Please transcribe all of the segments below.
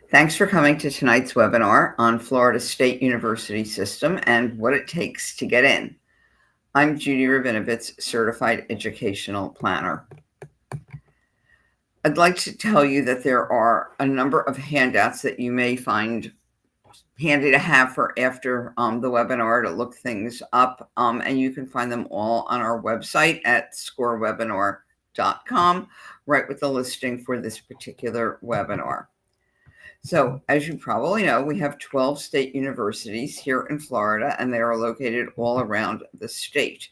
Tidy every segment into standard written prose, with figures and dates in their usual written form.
Thanks for coming to tonight's webinar on Florida State University System and what it takes to get in. I'm Judi Robinovitz, Certified Educational Planner. I'd like to tell you that there are a number of handouts that you may find handy to have for after the webinar to look things up, and you can find them all on our website at scorewebinar.com, right with the listing for this particular webinar. So, as you probably know, we have 12 state universities here in Florida, and they are located all around the state.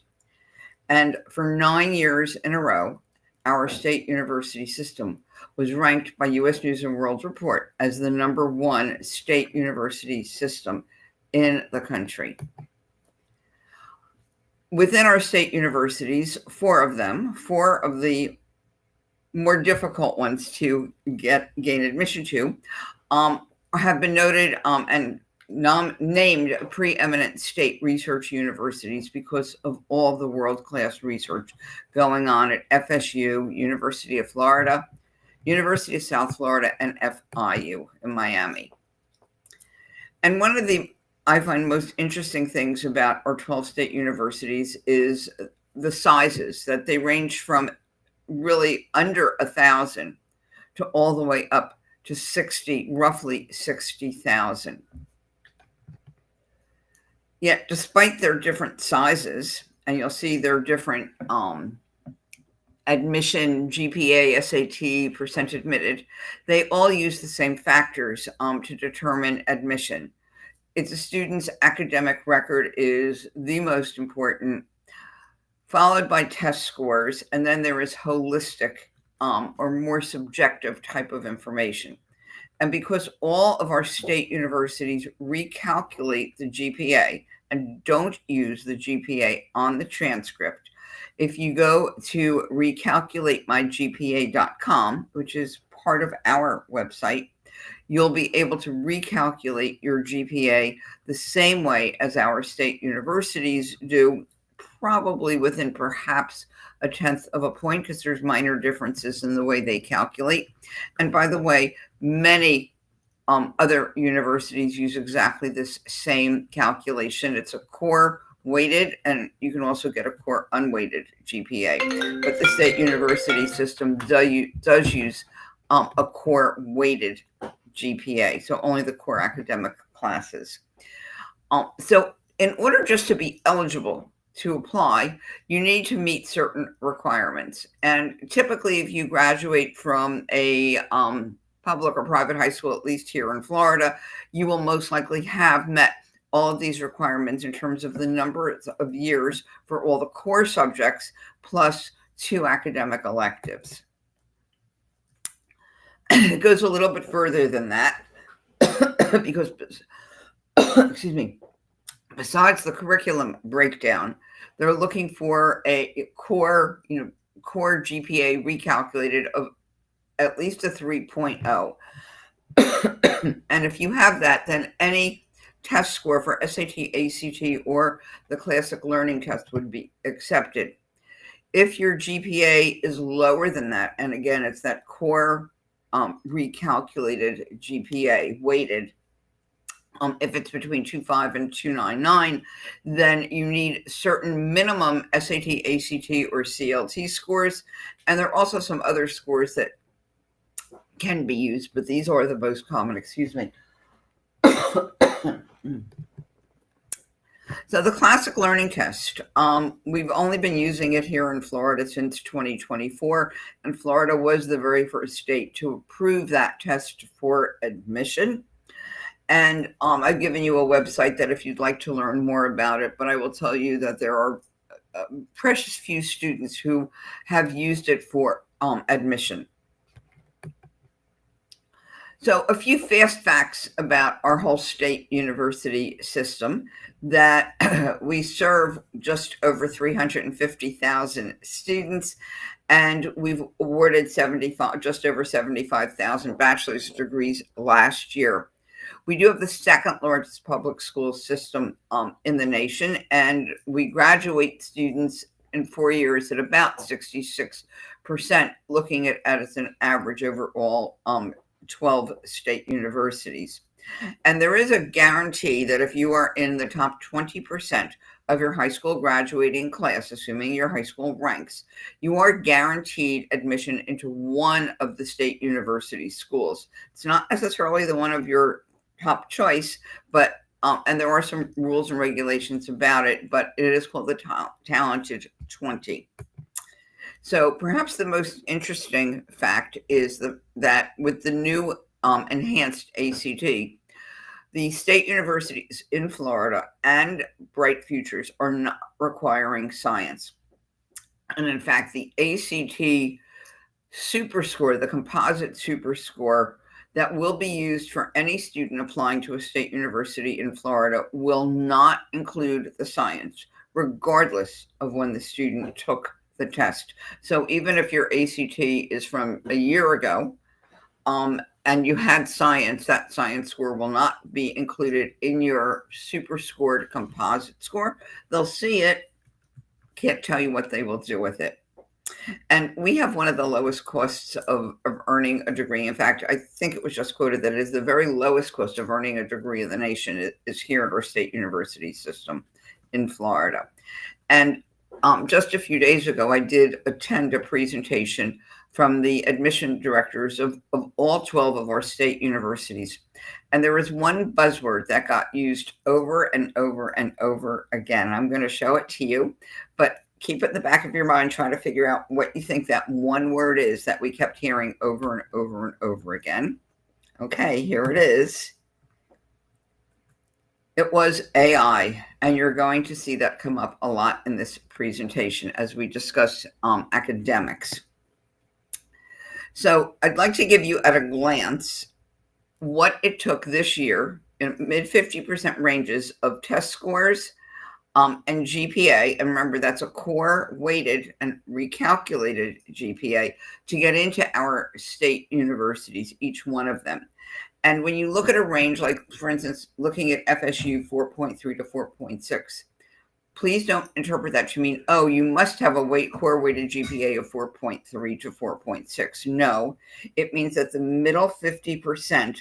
And for 9 years in a row, our state university system was ranked by U.S. News and World Report as the #1 state university system in the country. Within our state universities, four of the more difficult ones to gain admission to, have been noted and named preeminent state research universities because of all the world-class research going on at FSU, University of Florida, University of South Florida, and FIU in Miami. And one of the, I find, most interesting things about our 12 state universities is the sizes, that they range from really under 1,000 to all the way up to roughly 60,000. Yet, despite their different sizes, and you'll see their different admission, GPA, SAT, percent admitted, they all use the same factors to determine admission. It's a student's academic record is the most important, followed by test scores, and then there is holistic or more subjective type of information. And because all of our state universities recalculate the GPA and don't use the GPA on the transcript, if you go to recalculatemygpa.com, which is part of our website, you'll be able to recalculate your GPA the same way as our state universities do, probably within perhaps 1/10 of a point, because there's minor differences in the way they calculate. And by the way, many other universities use exactly this same calculation. It's a core weighted, and you can also get a core unweighted GPA. But the state university system does use a core weighted GPA, so only the core academic classes. So in order just to be eligible to apply, you need to meet certain requirements. And typically, if you graduate from a public or private high school, at least here in Florida, you will most likely have met all of these requirements in terms of the number of years for all the core subjects, plus 2 academic electives. It goes a little bit further than that because, excuse me, besides the curriculum breakdown, they're looking for a core GPA recalculated of at least a 3.0. And if you have that, then any test score for SAT, ACT, or the classic learning test would be accepted. If your GPA is lower than that, and again, it's that core recalculated GPA weighted, if it's between 2.5 and 2.99, then you need certain minimum SAT, ACT, or CLT scores. And there are also some other scores that can be used, but these are the most common, excuse me. So the classic learning test, we've only been using it here in Florida since 2024, and Florida was the very first state to approve that test for admission. And I've given you a website that if you'd like to learn more about it, but I will tell you that there are precious few students who have used it for admission. So a few fast facts about our whole state university system, that we serve just over 350,000 students, and we've awarded just over 75,000 bachelor's degrees last year. We do have the second largest public school system in the nation, and we graduate students in 4 years at about 66%, looking at as an average overall 12 state universities. And there is a guarantee that if you are in the top 20% of your high school graduating class, assuming your high school ranks, you are guaranteed admission into one of the state university schools. It's not necessarily the one of your top choice, but and there are some rules and regulations about it, but it is called the Talented 20. So perhaps the most interesting fact is that with the new enhanced ACT, the state universities in Florida and Bright Futures are not requiring science. And in fact, the ACT super score, the composite super score that will be used for any student applying to a state university in Florida will not include the science, regardless of when the student took the test. So even if your ACT is from a year ago, and you had science, that science score will not be included in your super scored composite score. They'll see it, can't tell you what they will do with it. And we have one of the lowest costs of earning a degree. In fact, I think it was just quoted that it is the very lowest cost of earning a degree in the nation is here at our state university system in Florida. And just a few days ago, I did attend a presentation from the admission directors of all 12 of our state universities. And there was one buzzword that got used over and over and over again. I'm going to show it to you, but keep it in the back of your mind, try to figure out what you think that one word is that we kept hearing over and over and over again. Okay, here it is. It was AI, and you're going to see that come up a lot in this presentation as we discuss academics. So I'd like to give you at a glance what it took this year in mid 50% ranges of test scores and GPA. And remember, that's a core weighted and recalculated GPA to get into our state universities, each one of them. And when you look at a range, like for instance, looking at FSU 4.3 to 4.6, please don't interpret that to mean, oh, you must have a core weighted GPA of 4.3 to 4.6. No, it means that the middle 50%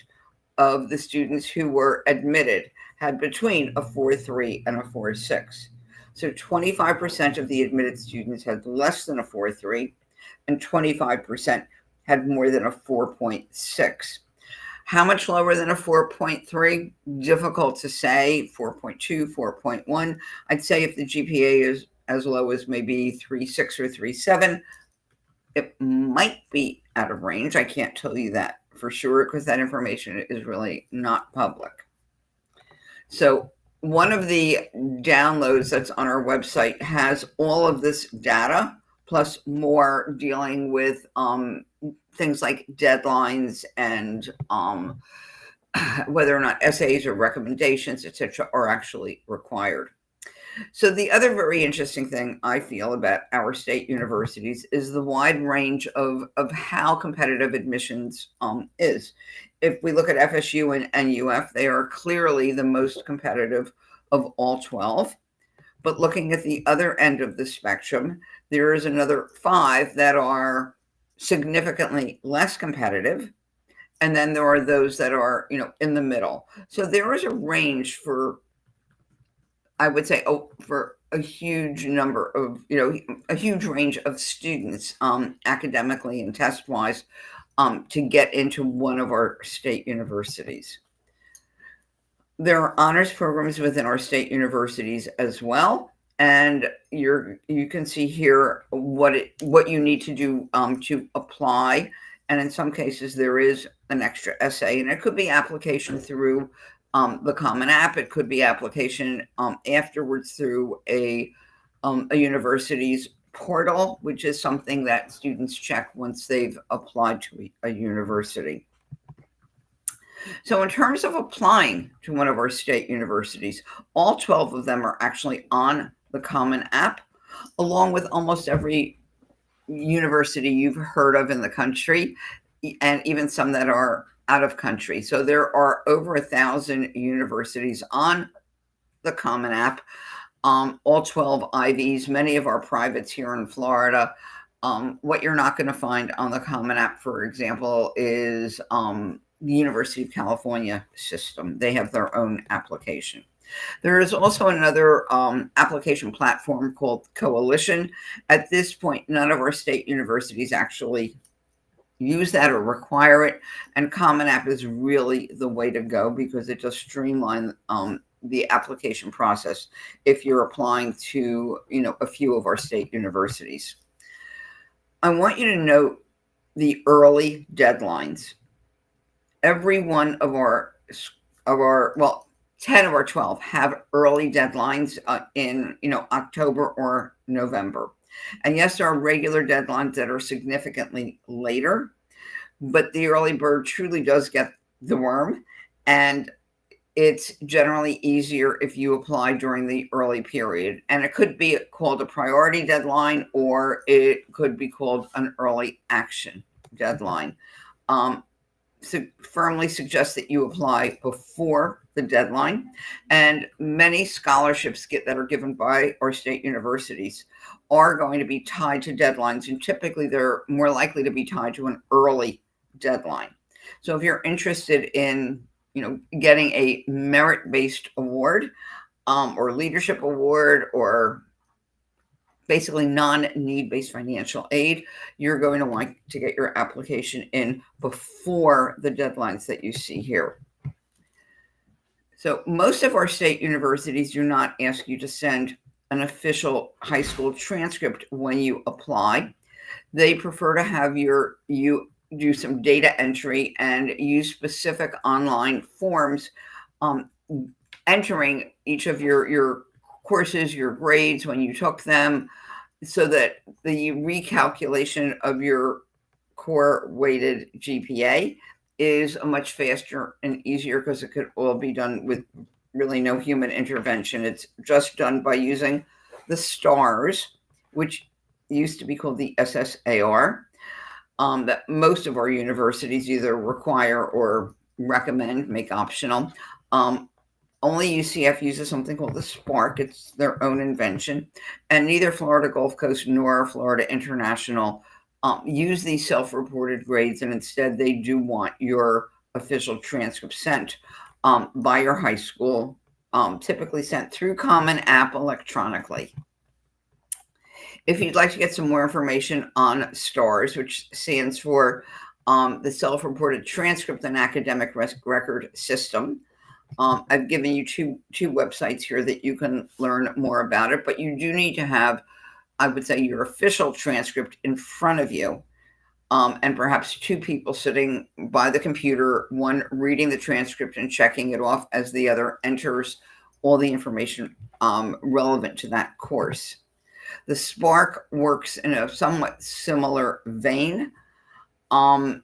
of the students who were admitted had between a 4.3 and a 4.6. So 25% of the admitted students had less than a 4.3 and 25% had more than a 4.6. How much lower than a 4.3? Difficult to say. 4.2, 4.1. I'd say if the GPA is as low as maybe 3.6 or 3.7, it might be out of range. I can't tell you that for sure because that information is really not public. So one of the downloads that's on our website has all of this data, plus more dealing with things like deadlines and whether or not essays or recommendations, etc., are actually required. So the other very interesting thing I feel about our state universities is the wide range of how competitive admissions is. If we look at FSU and UF, they are clearly the most competitive of all 12. But looking at the other end of the spectrum, there is another 5 that are significantly less competitive. And then there are those that are, in the middle. So there is a range for, I would say, for a huge number of, a huge range of students academically and test-wise to get into one of our state universities. There are honors programs within our state universities as well. And you can see here what you need to do to apply. And in some cases, there is an extra essay, and it could be application through the Common App. It could be application afterwards through a university's portal, which is something that students check once they've applied to a university. So in terms of applying to one of our state universities, all 12 of them are actually on the Common App, along with almost every university you've heard of in the country, and even some that are out of country. So there are over 1,000 universities on the Common App, all 12 Ivies, many of our privates here in Florida, What you're not going to find on the Common App, for example, is the University of California system. They have their own application. There is also another application platform called Coalition. At this point, none of our state universities actually use that or require it, and Common App is really the way to go because it just streamlines the application process if you're applying to a few of our state universities. I want you to note the early deadlines. Every one of our 10 of our 12 have early deadlines in October or November. And yes, there are regular deadlines that are significantly later, but the early bird truly does get the worm, and it's generally easier if you apply during the early period. And it could be called a priority deadline, or it could be called an early action deadline. Firmly suggest that you apply before the deadline. And many scholarships that are given by our state universities are going to be tied to deadlines, and typically they're more likely to be tied to an early deadline. So if you're interested in getting a merit-based award or leadership award or basically non-need-based financial aid, you're going to want to get your application in before the deadlines that you see here. So most of our state universities do not ask you to send an official high school transcript when you apply. They prefer to have you do some data entry and use specific online forms, entering each of your courses, your grades when you took them, so that the recalculation of your core weighted GPA is much faster and easier because it could all be done with really no human intervention. It's just done by using the stars, which used to be called the SSAR, that most of our universities either require or recommend, make optional. Only UCF uses something called the Spark. It's their own invention. And neither Florida Gulf Coast nor Florida International use these self-reported grades. And instead, they do want your official transcript sent by your high school, typically sent through Common App electronically. If you'd like to get some more information on STARS, which stands for the Self-Reported Transcript and Academic Record System, I've given you two websites here that you can learn more about it, but you do need to have, I would say, your official transcript in front of you, and perhaps two people sitting by the computer, one reading the transcript and checking it off as the other enters all the information relevant to that course. The Spark works in a somewhat similar vein, that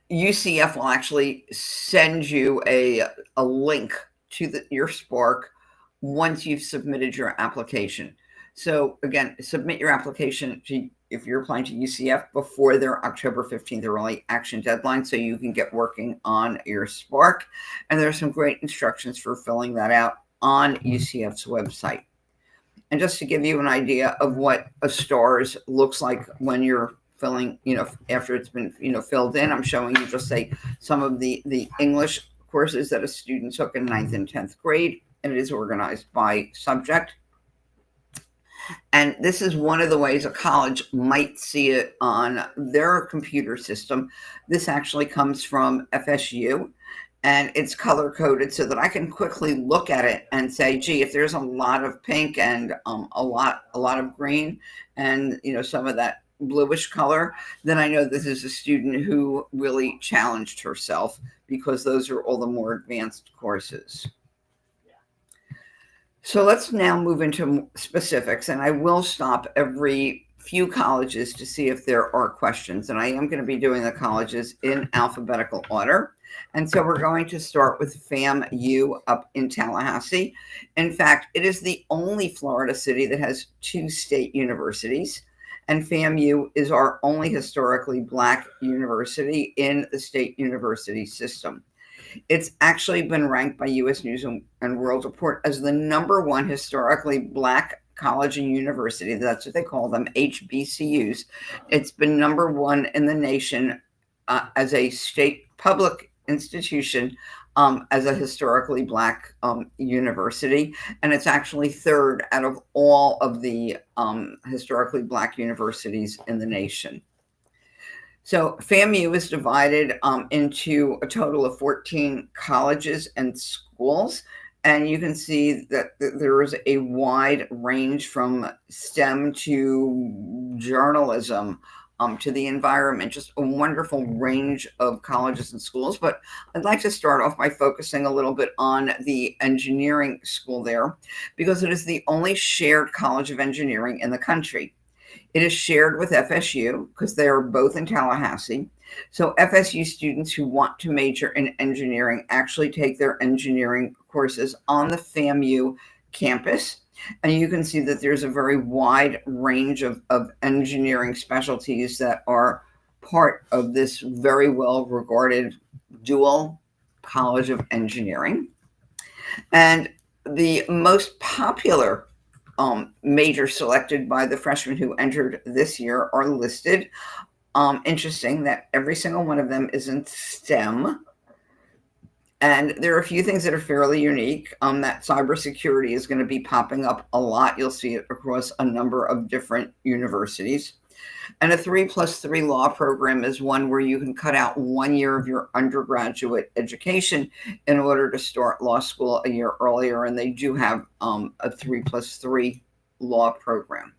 UCF will actually send you a link to your Spark once you've submitted your application. So again, submit your application if you're applying to UCF before their October 15th early action deadline, so you can get working on your Spark. And there's some great instructions for filling that out on UCF's website. And just to give you an idea of what a STARS looks like when you're filling, after it's been, filled in, I'm showing you just some of the English courses that a student took in 9th and 10th grade, and it is organized by subject. And this is one of the ways a college might see it on their computer system. This actually comes from FSU, and it's color coded so that I can quickly look at it and say, gee, if there's a lot of pink and a lot of green and some of that bluish color, then I know this is a student who really challenged herself, because those are all the more advanced courses. So let's now move into specifics, and I will stop every few colleges to see if there are questions, and I am going to be doing the colleges in alphabetical order. And so we're going to start with FAMU up in Tallahassee. In fact, it is the only Florida city that has 2 state universities, and FAMU is our only historically Black university in the state university system. It's actually been ranked by U.S. News and World Report as the #1 historically Black college and university, that's what they call them, HBCUs. It's been number one in the nation as a state public institution, as a historically Black university. And it's actually third out of all of the historically Black universities in the nation. So FAMU is divided into a total of 14 colleges and schools. And you can see that there is a wide range from STEM to journalism, to the environment, just a wonderful range of colleges and schools. But I'd like to start off by focusing a little bit on the engineering school there, because it is the only shared college of engineering in the country. It is shared with FSU because they are both in Tallahassee. So FSU students who want to major in engineering actually take their engineering courses on the FAMU campus. And you can see that there's a very wide range of engineering specialties that are part of this very well regarded dual college of engineering. And the most popular major selected by the freshmen who entered this year are listed. Interesting that every single one of them is in STEM. And there are a few things that are fairly unique. That cybersecurity is going to be popping up a lot. You'll see it across a number of different universities. And a 3+3 law program is one where you can cut out 1 year of your undergraduate education in order to start law school a year earlier. And they do have a 3+3 law program.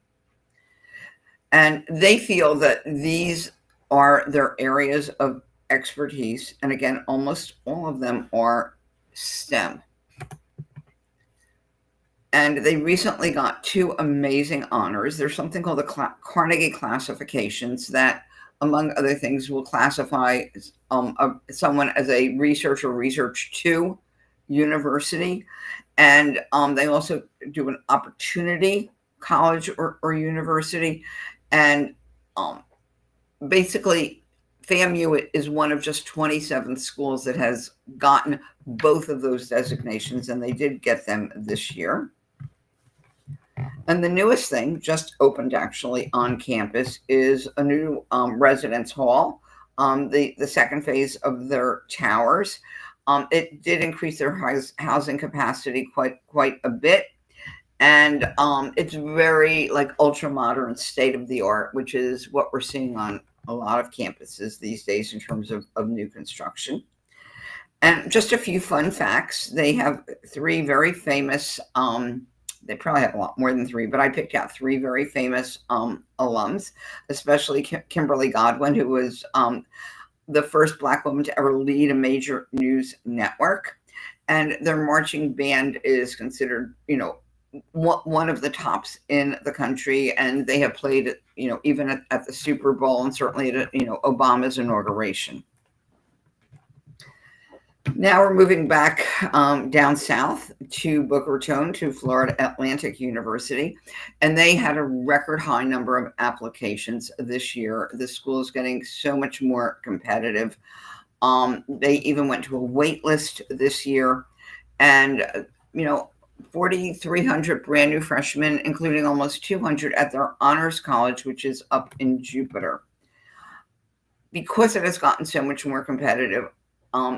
And they feel that these are their areas of expertise. And again, almost all of them are STEM. And they recently got 2 amazing honors. There's something called the Carnegie classifications that, among other things, will classify someone as a research or research 2 university. And they also do an opportunity college or university. And basically, FAMU is one of just 27 schools that has gotten both of those designations, and they did get them this year. And the newest thing, just opened actually on campus, is a new residence hall, the second phase of their towers. It did increase their housing capacity quite a bit. And it's very like ultra modern, state of the art, which is what we're seeing on a lot of campuses these days in terms of new construction. And just a few fun facts. They have 3 very famous, they probably have a lot more than 3, but I picked out 3 very famous alums, especially Kimberly Godwin, who was the first Black woman to ever lead a major news network. And their marching band is considered, one of the tops in the country, and they have played, even at the Super Bowl and certainly at, Obama's inauguration. Now we're moving back down south to Boca Raton, to Florida Atlantic University, and they had a record high number of applications this year. The school is getting so much more competitive. They even went to a wait list this year, and 4,300 brand new freshmen, including almost 200 at their honors college, which is up in Jupiter. Because it has gotten so much more competitive,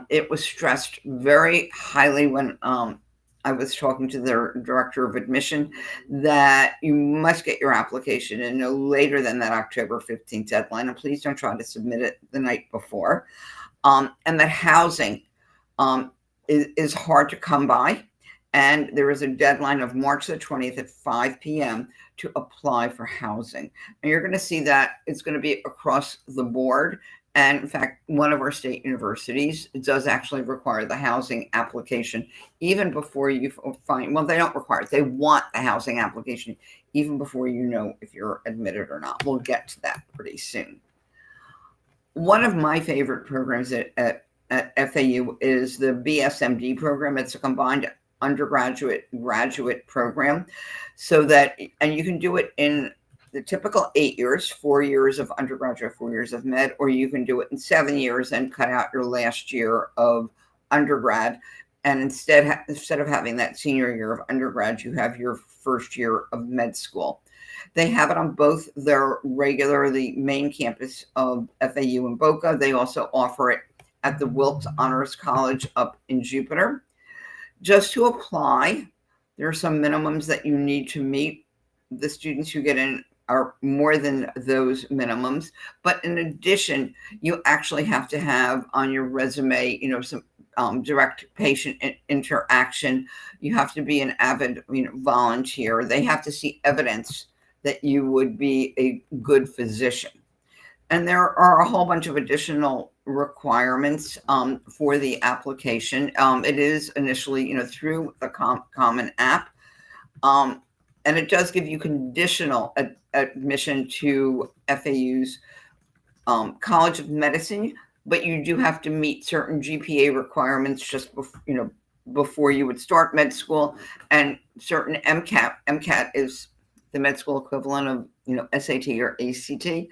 it was stressed very highly when I was talking to their director of admission that you must get your application in no later than that October 15th deadline. And please don't try to submit it the night before. And that housing is hard to come by. And there is a deadline of March the 20th at 5 p.m. to apply for housing. And you're going to see that it's going to be across the board. And in fact, one of our state universities does actually require the housing application even before you find, well, they don't require it. They want the housing application even before you know if you're admitted or not. We'll get to that pretty soon. One of my favorite programs at FAU is the BSMD program. It's a combined undergraduate graduate program, so that, and you can do it in the typical 8 years, 4 years of undergraduate, 4 years of med, or you can do it in 7 years and cut out your last year of undergrad. And instead of having that senior year of undergrad, you have your first year of med school. They have it on both the main campus of FAU in Boca. They also offer it at the Wilkes Honors College up in Jupiter. Just to apply, there are some minimums that you need to meet. The students who get in are more than those minimums. But in addition, you actually have to have on your resume, some direct patient interaction. You have to be an avid, volunteer. They have to see evidence that you would be a good physician. And there are a whole bunch of additional requirements for the application. It is initially, through the Common App. And it does give you conditional admission to FAU's College of Medicine, but you do have to meet certain GPA requirements just before you would start med school, and certain MCAT. MCAT is the med school equivalent of SAT or ACT.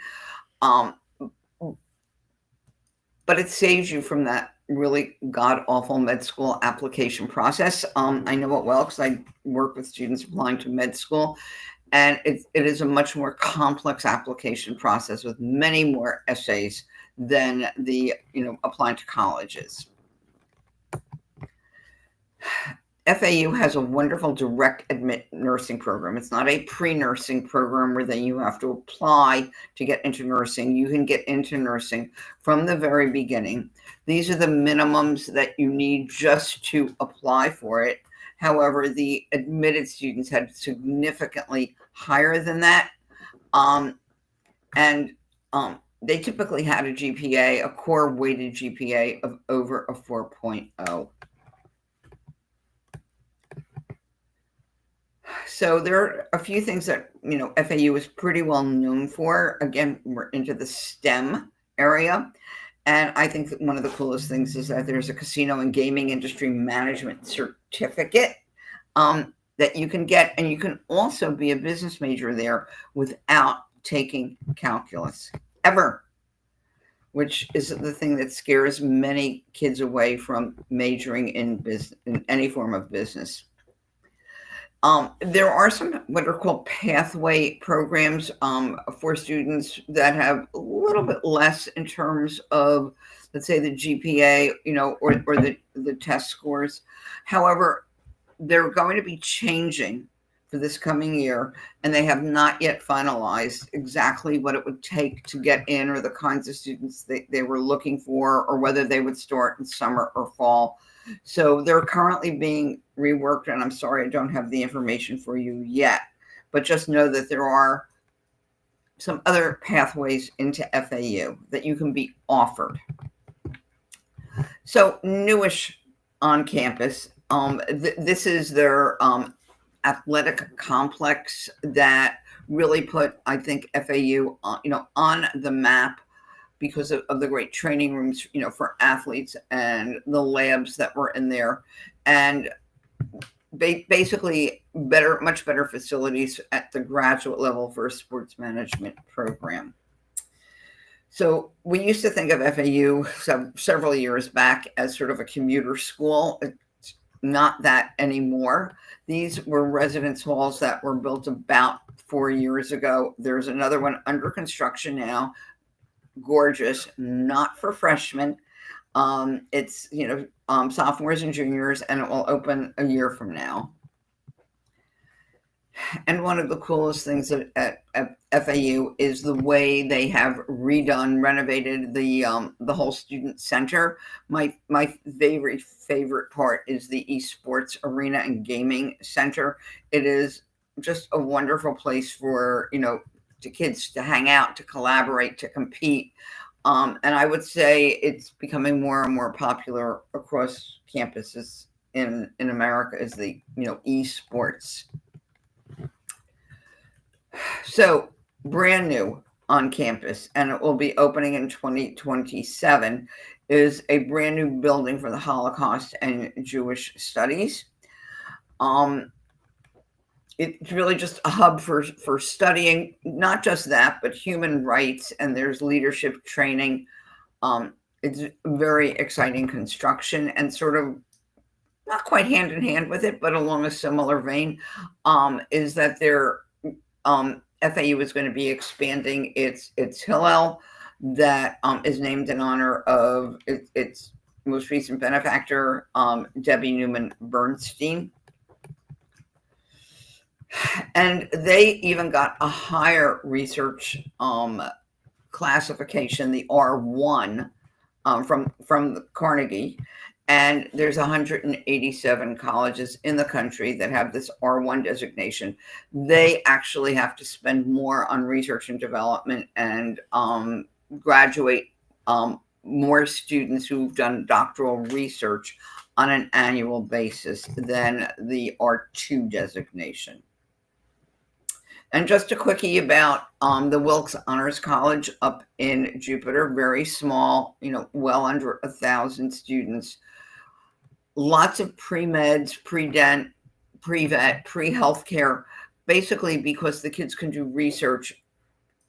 But it saves you from that really god-awful med school application process. I know it well because I work with students applying to med school, and it is a much more complex application process with many more essays than the applying to colleges. FAU has a wonderful direct admit nursing program. It's not a pre-nursing program where then you have to apply to get into nursing. You can get into nursing from the very beginning. These are the minimums that you need just to apply for it. However, the admitted students had significantly higher than that. They typically had a GPA, a core weighted GPA of over a 4.0. So there are a few things that, FAU is pretty well known for. Again, we're into the STEM area. And I think that one of the coolest things is that there's a casino and gaming industry management certificate that you can get. And you can also be a business major there without taking calculus ever, which is the thing that scares many kids away from majoring in any form of business. There are some what are called pathway programs for students that have a little bit less in terms of, let's say, the GPA, or the test scores. However, they're going to be changing for this coming year, and they have not yet finalized exactly what it would take to get in, or the kinds of students they were looking for, or whether they would start in summer or fall. So they're currently being reworked, and I'm sorry I don't have the information for you yet, but just know that there are some other pathways into FAU that you can be offered. So newish on campus, this is their athletic complex that really put, I think, FAU on the map, because of the great training rooms, for athletes, and the labs that were in there, and basically much better facilities at the graduate level for a sports management program. So we used to think of FAU several years back as sort of a commuter school. It's not that anymore. These were residence halls that were built about 4 years ago. There's another one under construction now. Gorgeous, not for freshmen. It's sophomores and juniors, and it will open a year from now. And one of the coolest things at FAU is the way they have renovated the whole student center. My favorite part is the esports arena and gaming center. It is just a wonderful place for to kids to hang out, to collaborate, to compete. And I would say it's becoming more and more popular across campuses in America as the, esports. So brand new on campus, and it will be opening in 2027, is a brand new building for the Holocaust and Jewish studies. It's really just a hub for studying, not just that, but human rights, and there's leadership training. It's very exciting construction, and sort of not quite hand in hand with it, but along a similar vein, is that their FAU is going to be expanding its Hillel that is named in honor of its most recent benefactor, Debbie Newman Bernstein. And they even got a higher research classification, the R1, from the Carnegie. And there's 187 colleges in the country that have this R1 designation. They actually have to spend more on research and development and graduate more students who've done doctoral research on an annual basis than the R2 designation. And just a quickie about the Wilkes Honors College up in Jupiter, very small, well under 1,000 students. Lots of pre-meds, pre-dent, pre-vet, pre-healthcare, basically because the kids can do research,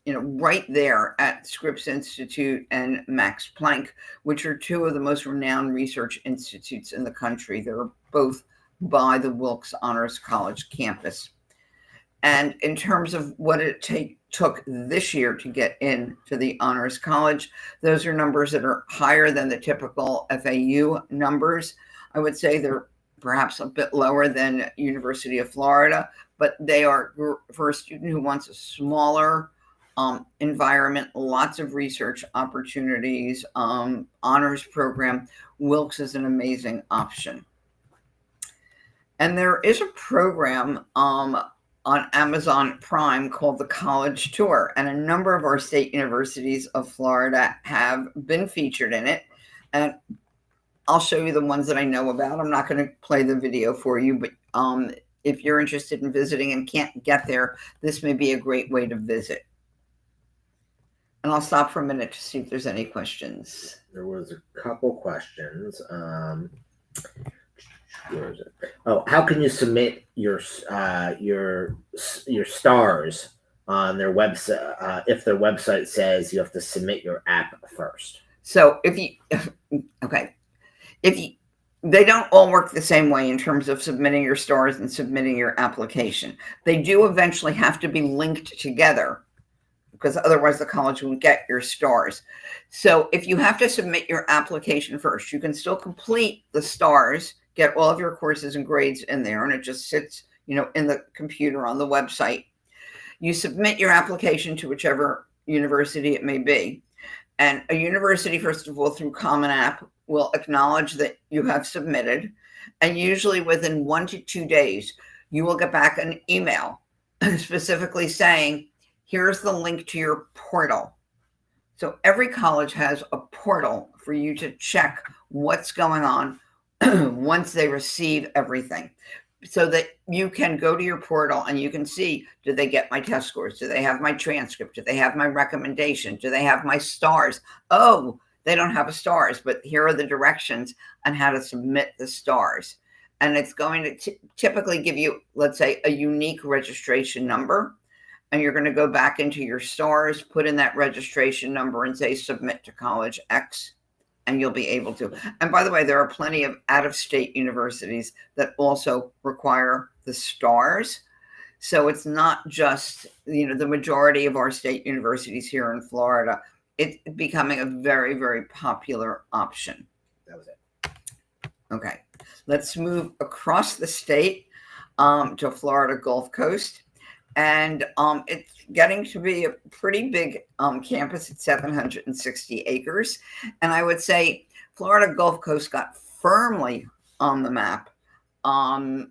right there at Scripps Institute and Max Planck, which are two of the most renowned research institutes in the country. They're both by the Wilkes Honors College campus. And in terms of what it took this year to get into the Honors College, those are numbers that are higher than the typical FAU numbers. I would say they're perhaps a bit lower than University of Florida, but they are, for a student who wants a smaller environment, lots of research opportunities, honors program, Wilkes is an amazing option. And there is a program on Amazon Prime called the College Tour, and a number of our state universities of Florida have been featured in it. And I'll show you the ones that I know about. I'm not going to play the video for you, but if you're interested in visiting and can't get there, this may be a great way to visit. And I'll stop for a minute to see if there's any questions. There was a couple questions. Where is it? Oh, how can you submit your stars on their website if their website says you have to submit your app first? So they don't all work the same way in terms of submitting your stars and submitting your application. They do eventually have to be linked together, because otherwise the college won't get your stars. So if you have to submit your application first, you can still complete the stars, get all of your courses and grades in there, and it just sits, in the computer on the website. You submit your application to whichever university it may be. And a university, first of all, through Common App, will acknowledge that you have submitted. And usually within 1 to 2 days, you will get back an email specifically saying, here's the link to your portal. So every college has a portal for you to check what's going on once they receive everything, so that you can go to your portal and you can see, did they get my test scores? Do they have my transcript? Do they have my recommendation? Do they have my stars? Oh, they don't have a stars, but here are the directions on how to submit the stars. And it's going to typically give you, let's say, a unique registration number. And you're going to go back into your stars, put in that registration number and say, submit to College X, and you'll be able to. And by the way, there are plenty of out-of-state universities that also require the stars. So it's not just, the majority of our state universities here in Florida. It's becoming a very, very popular option. That was it. Okay, let's move across the state to Florida Gulf Coast. And it's getting to be a pretty big campus at 760 acres. And I would say Florida Gulf Coast got firmly on the map, 12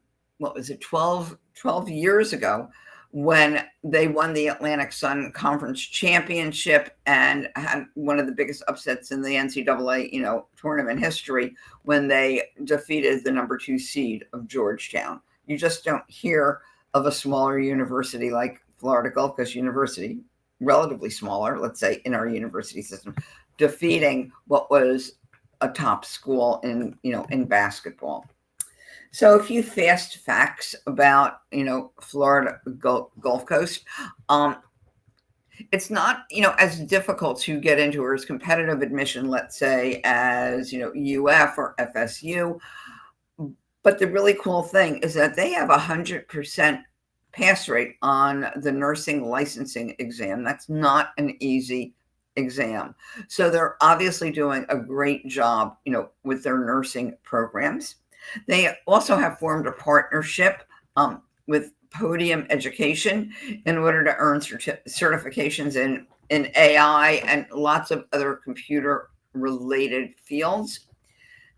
years ago, when they won the Atlantic Sun Conference Championship and had one of the biggest upsets in the NCAA, tournament history, when they defeated the number 2 seed of Georgetown. You just don't hear of a smaller university like Florida Gulf Coast University, relatively smaller, let's say, in our university system, defeating what was a top school in basketball. So a few fast facts about, Florida Gulf Coast. It's not, as difficult to get into or as competitive admission, let's say, as, UF or FSU. But the really cool thing is that they have 100% pass rate on the nursing licensing exam. That's not an easy exam. So they're obviously doing a great job, with their nursing programs. They also have formed a partnership with Podium Education in order to earn certifications in AI and lots of other computer related fields.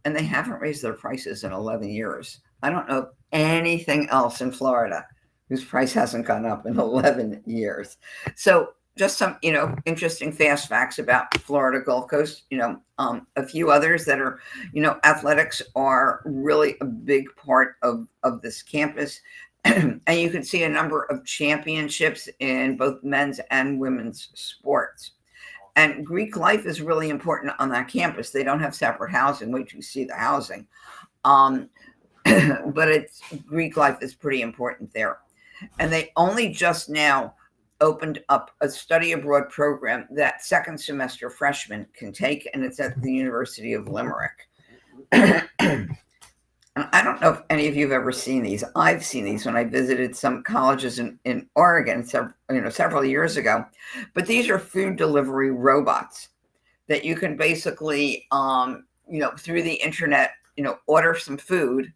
And they haven't raised their prices in 11 years. I don't know anything else in Florida whose price hasn't gone up in 11 years. So just some, interesting fast facts about Florida Gulf Coast, a few others that are, athletics are really a big part of this campus. And you can see a number of championships in both men's and women's sports. And Greek life is really important on that campus. They don't have separate housing. Wait till you see the housing. But Greek life is pretty important there. And they only just now opened up a study abroad program that second semester freshmen can take, and it's at the University of Limerick. And I don't know if any of you have ever seen these. I've seen these when I visited some colleges in Oregon several years ago. But these are food delivery robots that you can basically, through the internet, order some food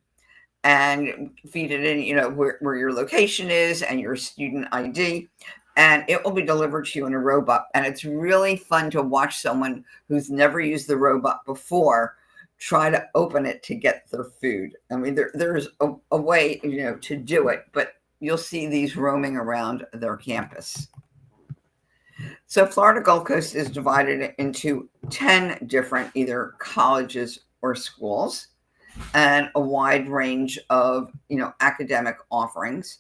and feed it in, where your location is and your student ID, and it will be delivered to you in a robot. And it's really fun to watch someone who's never used the robot before try to open it to get their food. I mean, there's a way, to do it, but you'll see these roaming around their campus. So Florida Gulf Coast is divided into 10 different either colleges or schools, and a wide range of, academic offerings.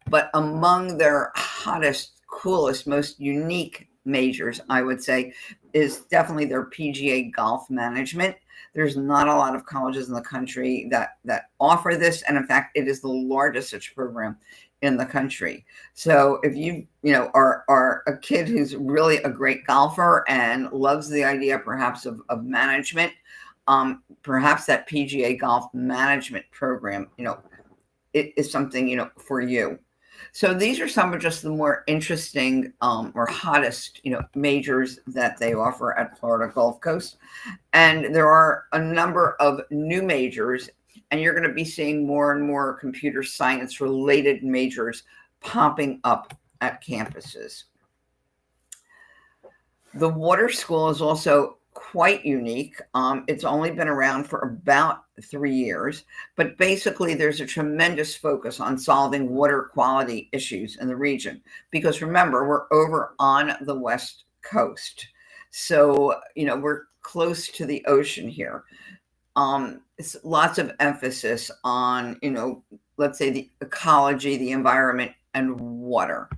But among their hottest, coolest, most unique majors, I would say, is definitely their PGA golf management. There's not a lot of colleges in the country that offer this. And in fact, it is the largest such program in the country. So if you, are a kid who's really a great golfer and loves the idea perhaps of management, perhaps that PGA golf management program, it is something, for you. So these are some of just the more interesting or hottest, majors that they offer at Florida Gulf Coast. And there are a number of new majors, and you're going to be seeing more and more computer science related majors popping up at campuses. The water school is also quite unique. It's only been around for about 3 years, but basically there's a tremendous focus on solving water quality issues in the region, because remember, we're over on the West Coast. So, we're close to the ocean here. It's lots of emphasis on, let's say the ecology, the environment, and water.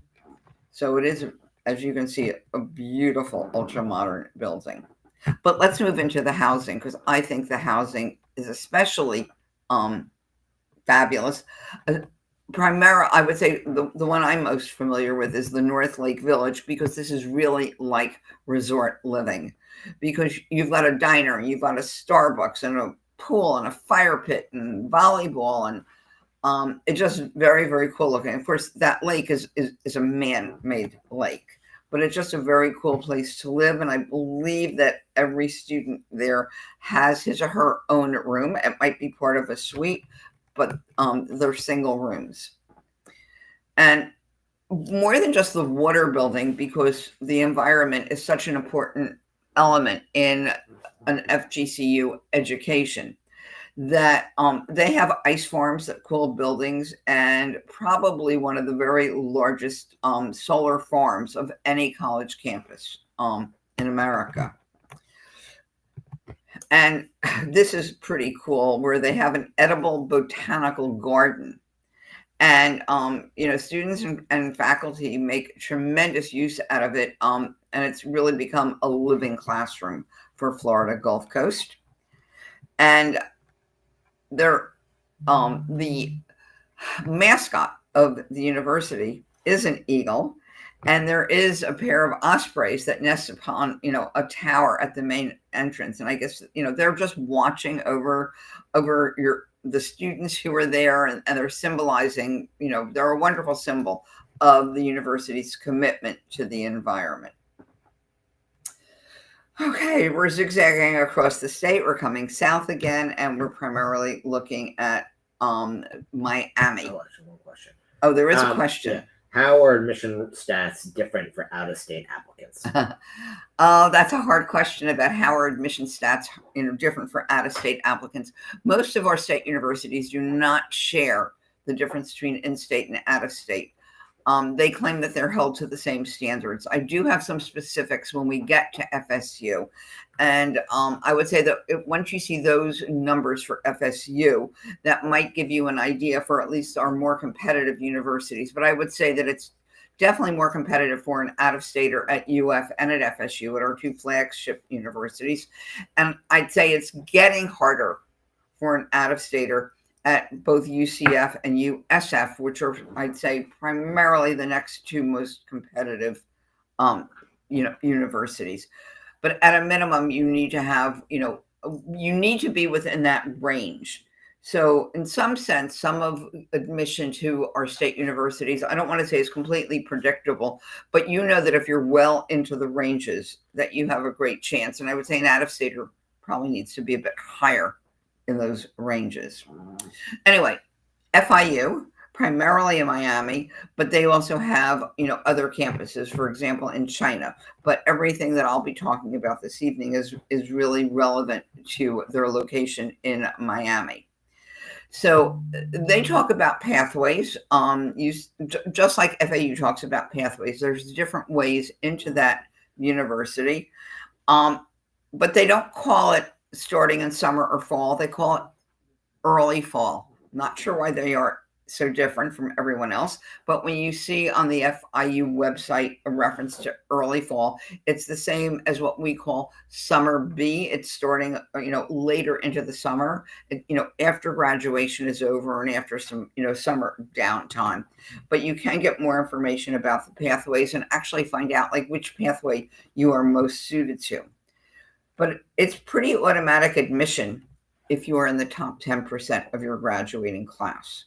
So it is, as you can see, a beautiful ultra-modern building. But let's move into the housing, because I think the housing is especially fabulous. Primarily, I would say the one I'm most familiar with is the North Lake Village, because this is really like resort living, because you've got a diner, you've got a Starbucks and a pool and a fire pit and volleyball, and it's just very, very cool looking. Of course, that lake is a man-made lake, but it's just a very cool place to live. And I believe that every student there has his or her own room. It might be part of a suite, but they're single rooms. And more than just the water building, because the environment is such an important element in an FGCU education, that they have ice farms that cool buildings, and probably one of the very largest solar farms of any college campus in America. And this is pretty cool, where they have an edible botanical garden. And, students and faculty make tremendous use out of it. And it's really become a living classroom for Florida Gulf Coast. And the mascot of the university is an eagle, and there is a pair of ospreys that nest upon, a tower at the main entrance. And I guess, they're just watching over the students who are there, and they're symbolizing, they're a wonderful symbol of the university's commitment to the environment. Okay, we're zigzagging across the state. We're coming south again, and we're primarily looking at Miami. Oh, actually, one question. Oh, there is a question. Yeah. How are admission stats different for out-of-state applicants? That's a hard question about how are admission stats, different for out-of-state applicants. Most of our state universities do not share the difference between in-state and out-of-state. They claim that they're held to the same standards. I do have some specifics when we get to FSU. And I would say that once you see those numbers for FSU, that might give you an idea for at least our more competitive universities. But I would say that it's definitely more competitive for an out-of-stater at UF and at FSU, at our two flagship universities. And I'd say it's getting harder for an out-of-stater at both UCF and USF, which are, I'd say, primarily the next two most competitive, universities. But at a minimum, you need to have, you need to be within that range. So in some sense, some of admission to our state universities, I don't want to say is completely predictable, but that if you're well into the ranges, that you have a great chance. And I would say an out-of-stater probably needs to be a bit higher in those ranges. Anyway, FIU, primarily in Miami, but they also have, other campuses, for example, in China. But everything that I'll be talking about this evening is really relevant to their location in Miami. So they talk about pathways. Just like FAU talks about pathways, there's different ways into that university. But they don't call it starting in summer or fall. They call it early fall. Not sure why they are so different from everyone else, but when you see on the FIU website a reference to early fall, it's the same as what we call summer B. It's starting, later into the summer, after graduation is over and after some, summer downtime. But you can get more information about the pathways and actually find out which pathway you are most suited to. But it's pretty automatic admission if you are in the top 10% of your graduating class.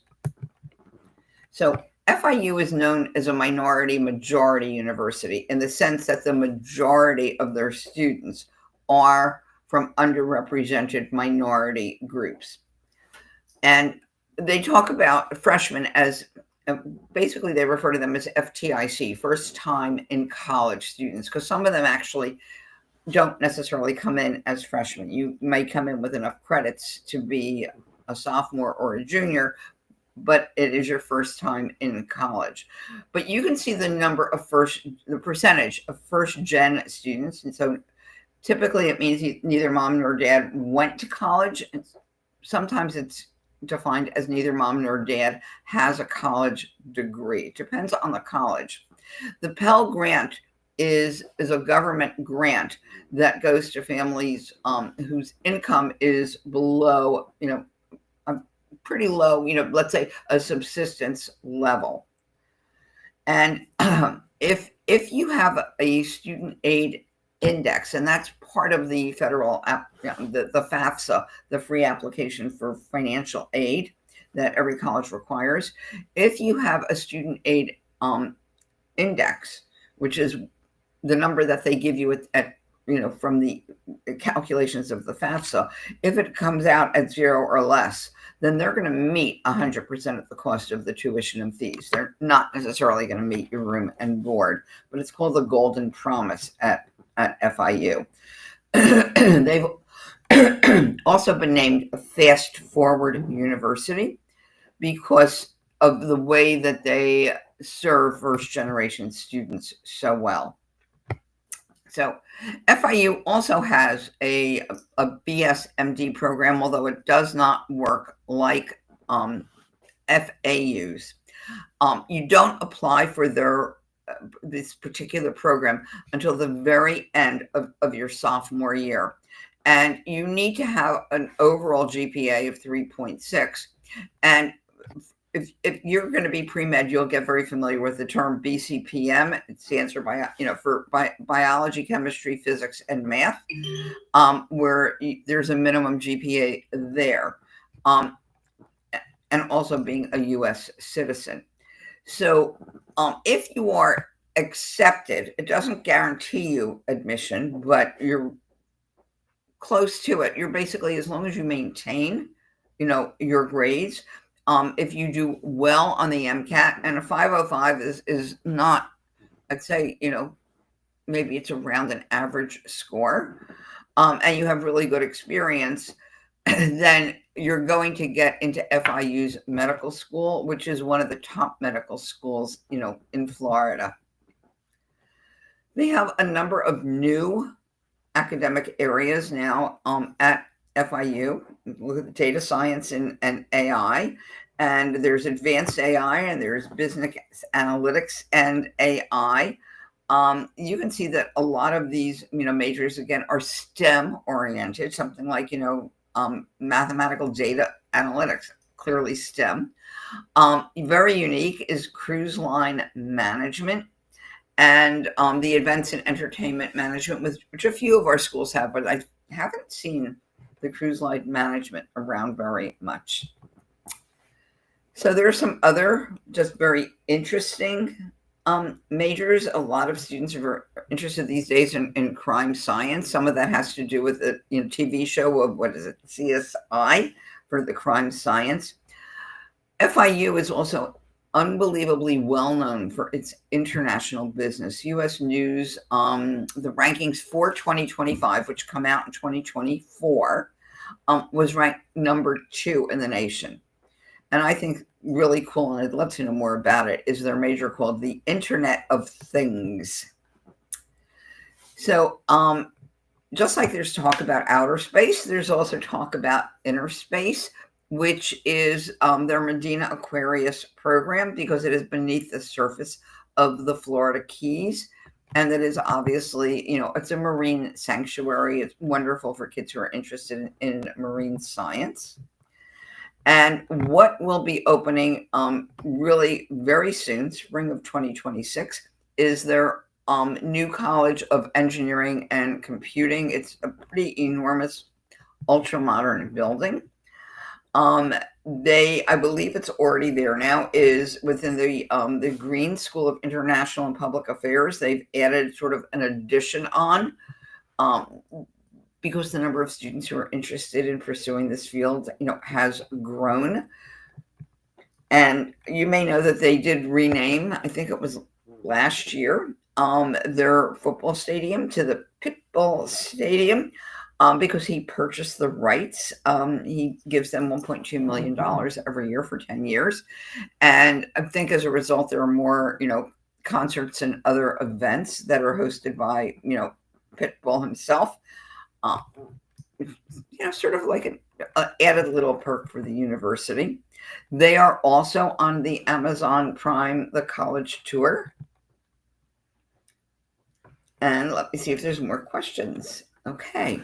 So FIU is known as a minority-majority university in the sense that the majority of their students are from underrepresented minority groups. And they talk about freshmen as, basically they refer to them as FTIC, first time in college students, because some of them actually don't necessarily come in as freshmen. You may come in with enough credits to be a sophomore or a junior, but it is your first time in college. But you can see the percentage of first gen students. And so typically it means neither mom nor dad went to college. And sometimes it's defined as neither mom nor dad has a college degree. It depends on the college. The Pell Grant is a government grant that goes to families whose income is below, pretty low, let's say a subsistence level. And if you have a student aid index, and that's part of the federal, the FAFSA, the free application for financial aid that every college requires. If you have a student aid index, which is the number that they give you at from the calculations of the FAFSA, if it comes out at 0 or less, then they're going to meet 100% of the cost of the tuition and fees. They're not necessarily going to meet your room and board, but it's called the Golden Promise at FIU. They've also been named a fast forward university because of the way that they serve first generation students so well. So FIU also has a BSMD program, although it does not work like FAU's. You don't apply for this particular program until the very end of your sophomore year. And you need to have an overall GPA of 3.6. And if you're going to be pre-med, you'll get very familiar with the term BCPM. It stands for biology, chemistry, physics, and math, where there's a minimum GPA there. and also being a U.S. citizen. So if you are accepted, it doesn't guarantee you admission, but you're close to it. You're basically, as long as you maintain, your grades. If you do well on the MCAT, and a 505 is not, I'd say, maybe it's around an average score, and you have really good experience, then you're going to get into FIU's medical school, which is one of the top medical schools, in Florida. They have a number of new academic areas now at FIU. Look at the data science and AI, and there's advanced AI, and there's business analytics and AI. You can see that a lot of these, majors again are STEM oriented, something like, mathematical data analytics, clearly STEM. Very unique is cruise line management and the events and entertainment management, which a few of our schools have, but I haven't seen the cruise line management around very much. So there are some other just very interesting majors. A lot of students are interested these days in crime science. Some of that has to do with the TV show of, what is it, CSI, for the crime science. FIU is also unbelievably well known for its international business. U.S. News, the rankings for 2025, which come out in 2024, was ranked number 2 in the nation. And I think really cool, and I'd love to know more about it, is their major called the Internet of Things. So just like there's talk about outer space, there's also talk about inner space, which is their Medina Aquarius program, because it is beneath the surface of the Florida Keys. And that is obviously, it's a marine sanctuary. It's wonderful for kids who are interested in marine science. And what will be opening really very soon, spring of 2026, is their new College of Engineering and Computing. It's a pretty enormous, ultra-modern building. I believe it's already there now, is within the Green School of International and Public Affairs. They've added sort of an addition on, because the number of students who are interested in pursuing this field, has grown. And you may know that they did rename, I think it was last year, their football stadium to the Pitbull Stadium, because he purchased the rights. He gives them $1.2 million every year for 10 years. And I think as a result, there are more, concerts and other events that are hosted by, Pitbull himself. Sort of like an added little perk for the university. They are also on the Amazon Prime, The College Tour. And let me see if there's more questions. Okay.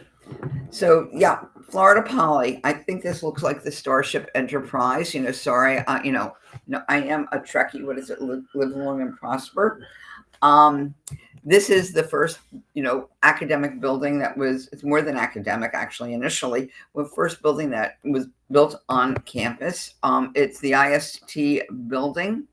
So yeah, Florida Poly. I think this looks like the Starship Enterprise. Sorry, I am a Trekkie. What is it? Live long and prosper. This is the first, academic building that was, it's more than academic actually, initially, the first building that was built on campus. It's the IST building.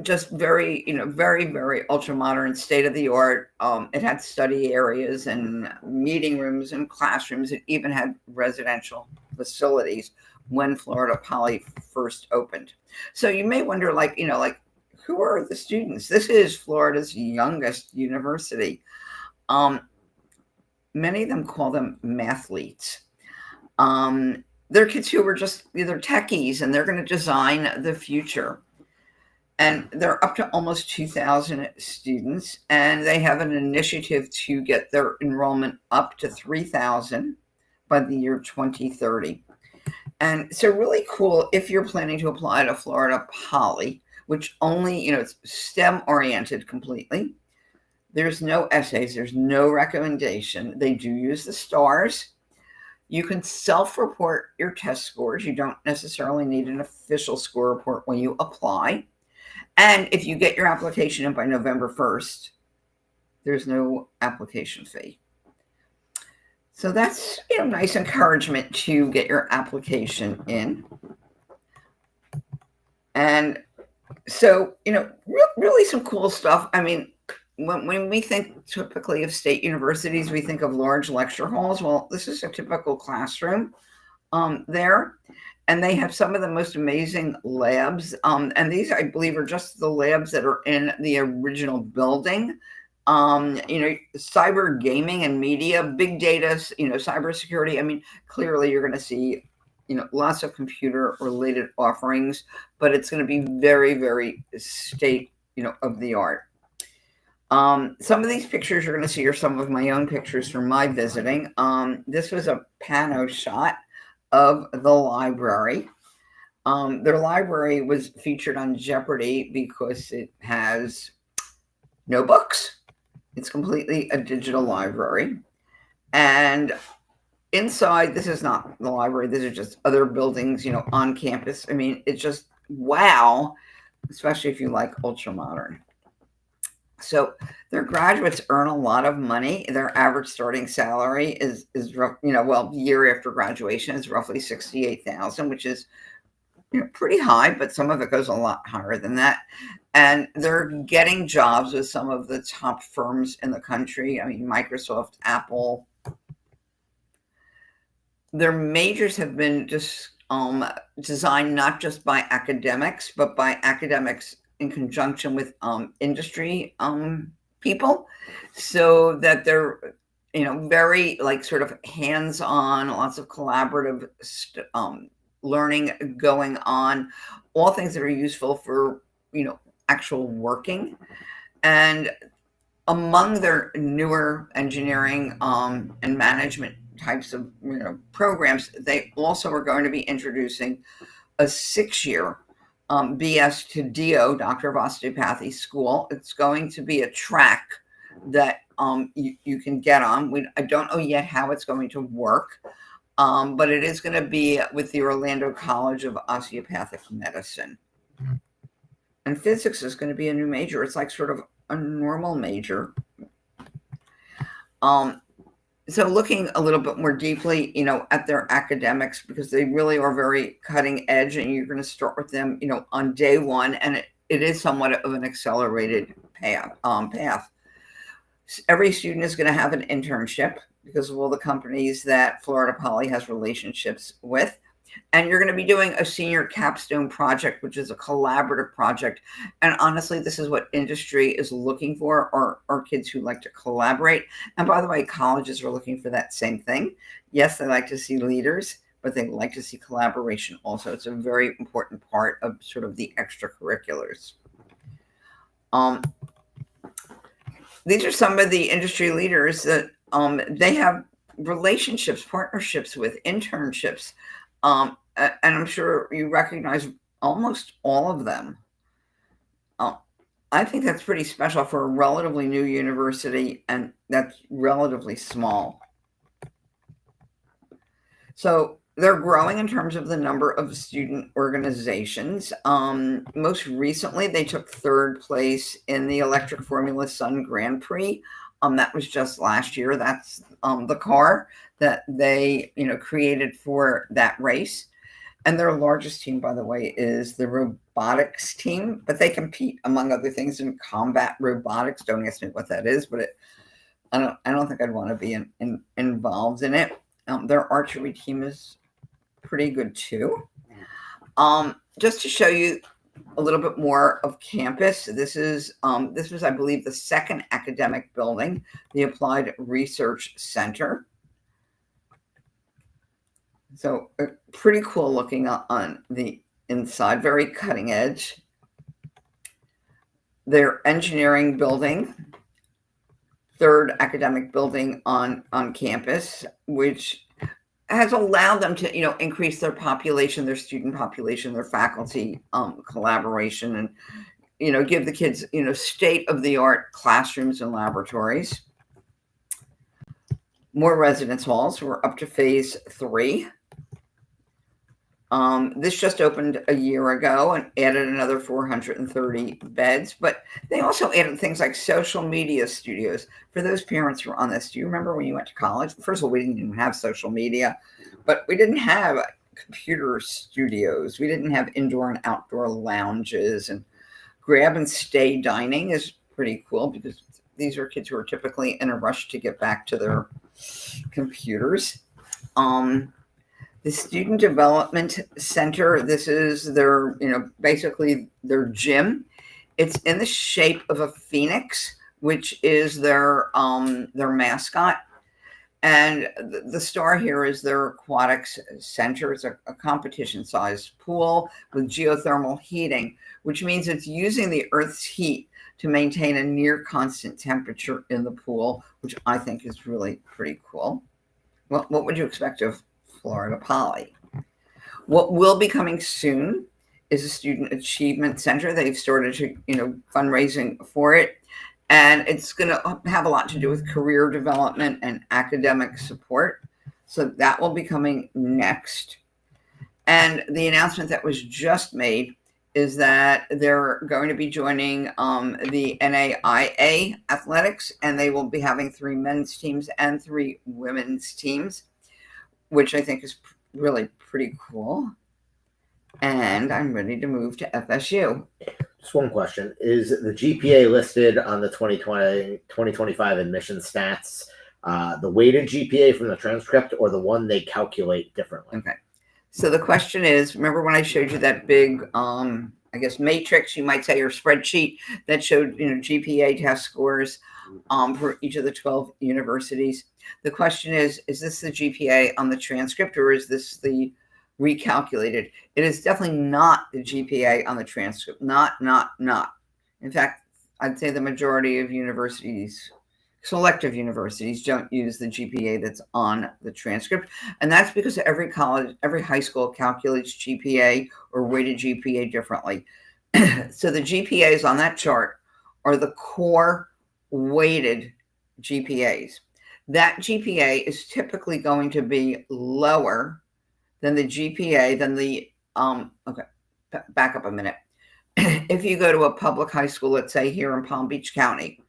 Just very, very, very ultra modern, state of the art. It had study areas and meeting rooms and classrooms. It even had residential facilities when Florida Poly first opened. So you may wonder, who are the students? This is Florida's youngest university. Many of them call them mathletes. They're kids who were just either techies, and they're going to design the future. And they're up to almost 2,000 students, and they have an initiative to get their enrollment up to 3,000 by the year 2030. And so really cool if you're planning to apply to Florida Poly, which only, it's STEM oriented completely. There's no essays, there's no recommendation. They do use the stars. You can self-report your test scores. You don't necessarily need an official score report when you apply. And if you get your application in by November 1st, there's no application fee. So that's, nice encouragement to get your application in. And so, really some cool stuff. I mean, when we think typically of state universities, we think of large lecture halls. Well, this is a typical classroom there. And they have some of the most amazing labs. And these, I believe, are just the labs that are in the original building. Cyber gaming and media, big data, cybersecurity. I mean, clearly you're going to see, lots of computer related offerings, but it's going to be very, very state, of the art. Some of these pictures you're going to see are some of my own pictures from my visiting. This was a pano shot of the library. Their library was featured on Jeopardy because it has no books. It's completely a digital library. And inside, this is not the library. These are just other buildings, on campus. I mean, it's just wow, especially if you like ultra modern. So their graduates earn a lot of money. Their average starting salary is year after graduation is roughly $68,000, which is pretty high, but some of it goes a lot higher than that. And they're getting jobs with some of the top firms in the country. I mean, Microsoft, Apple. Their majors have been just designed not just by academics, but by academics in conjunction with industry people, so that they're very sort of hands-on, lots of collaborative learning going on, all things that are useful for actual working. And among their newer engineering and management types of programs, they also are going to be introducing a 6-year BS to DO, Doctor of Osteopathy school. It's going to be a track that you can get on. I don't know yet how it's going to work, but it is going to be with the Orlando College of Osteopathic Medicine. And physics is going to be a new major. It's like sort of a normal major. So looking a little bit more deeply, at their academics, because they really are very cutting edge, and you're going to start with them, on day one, and it is somewhat of an accelerated path. Every student is going to have an internship because of all the companies that Florida Poly has relationships with. And you're going to be doing a senior capstone project, which is a collaborative project. And honestly, this is what industry is looking for, or kids who like to collaborate. And by the way, colleges are looking for that same thing. Yes, they like to see leaders, but they like to see collaboration also. It's a very important part of sort of the extracurriculars. These are some of the industry leaders that they have relationships, partnerships with, internships. And I'm sure you recognize almost all of them. I think that's pretty special for a relatively new university, and that's relatively small. So they're growing in terms of the number of student organizations. Most recently, they took 3rd place in the Electric Formula Sun Grand Prix. That was just last year. That's the car that they created for that race. And their largest team, by the way, is the robotics team, but they compete, among other things, in combat robotics. Don't ask me what that is, but I don't think I'd want to be involved in it. Their archery team is pretty good too. Just to show you a little bit more of campus, this was, I believe, the 2nd academic building, the Applied Research Center. So pretty cool looking on the inside, very cutting edge. Their engineering building, 3rd academic building on campus, which has allowed them to, increase their population, their student population, their faculty collaboration, and, give the kids, state-of-the-art classrooms and laboratories. More residence halls. We're up to phase 3. This just opened a year ago and added another 430 beds, but they also added things like social media studios. For those parents who are on this, do you remember when you went to college? First of all, we didn't even have social media, but we didn't have computer studios. We didn't have indoor and outdoor lounges, and grab and stay dining is pretty cool because these are kids who are typically in a rush to get back to their computers. The Student Development Center, this is their, basically their gym. It's in the shape of a phoenix, which is their mascot. And the star here is their aquatics center. It's a competition-sized pool with geothermal heating, which means it's using the Earth's heat to maintain a near constant temperature in the pool, which I think is really pretty cool. Well, what would you expect of Florida Poly? What will be coming soon is a Student Achievement Center. They've started to, fundraising for it. And it's going to have a lot to do with career development and academic support. So that will be coming next. And the announcement that was just made is that they're going to be joining the NAIA athletics, and they will be having 3 men's teams and 3 women's teams, which I think is really pretty cool. And I'm ready to move to FSU. Just one question. Is the GPA listed on the 2025 admission stats the weighted GPA from the transcript or the one they calculate differently? Okay. So the question is, remember when I showed you that big, matrix, you might say, or spreadsheet that showed, GPA test scores for each of the 12 universities? The question is this the GPA on the transcript or is this the recalculated? It is definitely not the GPA on the transcript. Not. In fact, I'd say the majority of universities, selective universities, don't use the GPA that's on the transcript. And that's because every college, every high school calculates GPA or weighted GPA differently. So the GPAs on that chart are the core weighted GPAs. That GPA is typically going to be lower than the GPA, than the, back up a minute. If you go to a public high school, let's say here in Palm Beach County,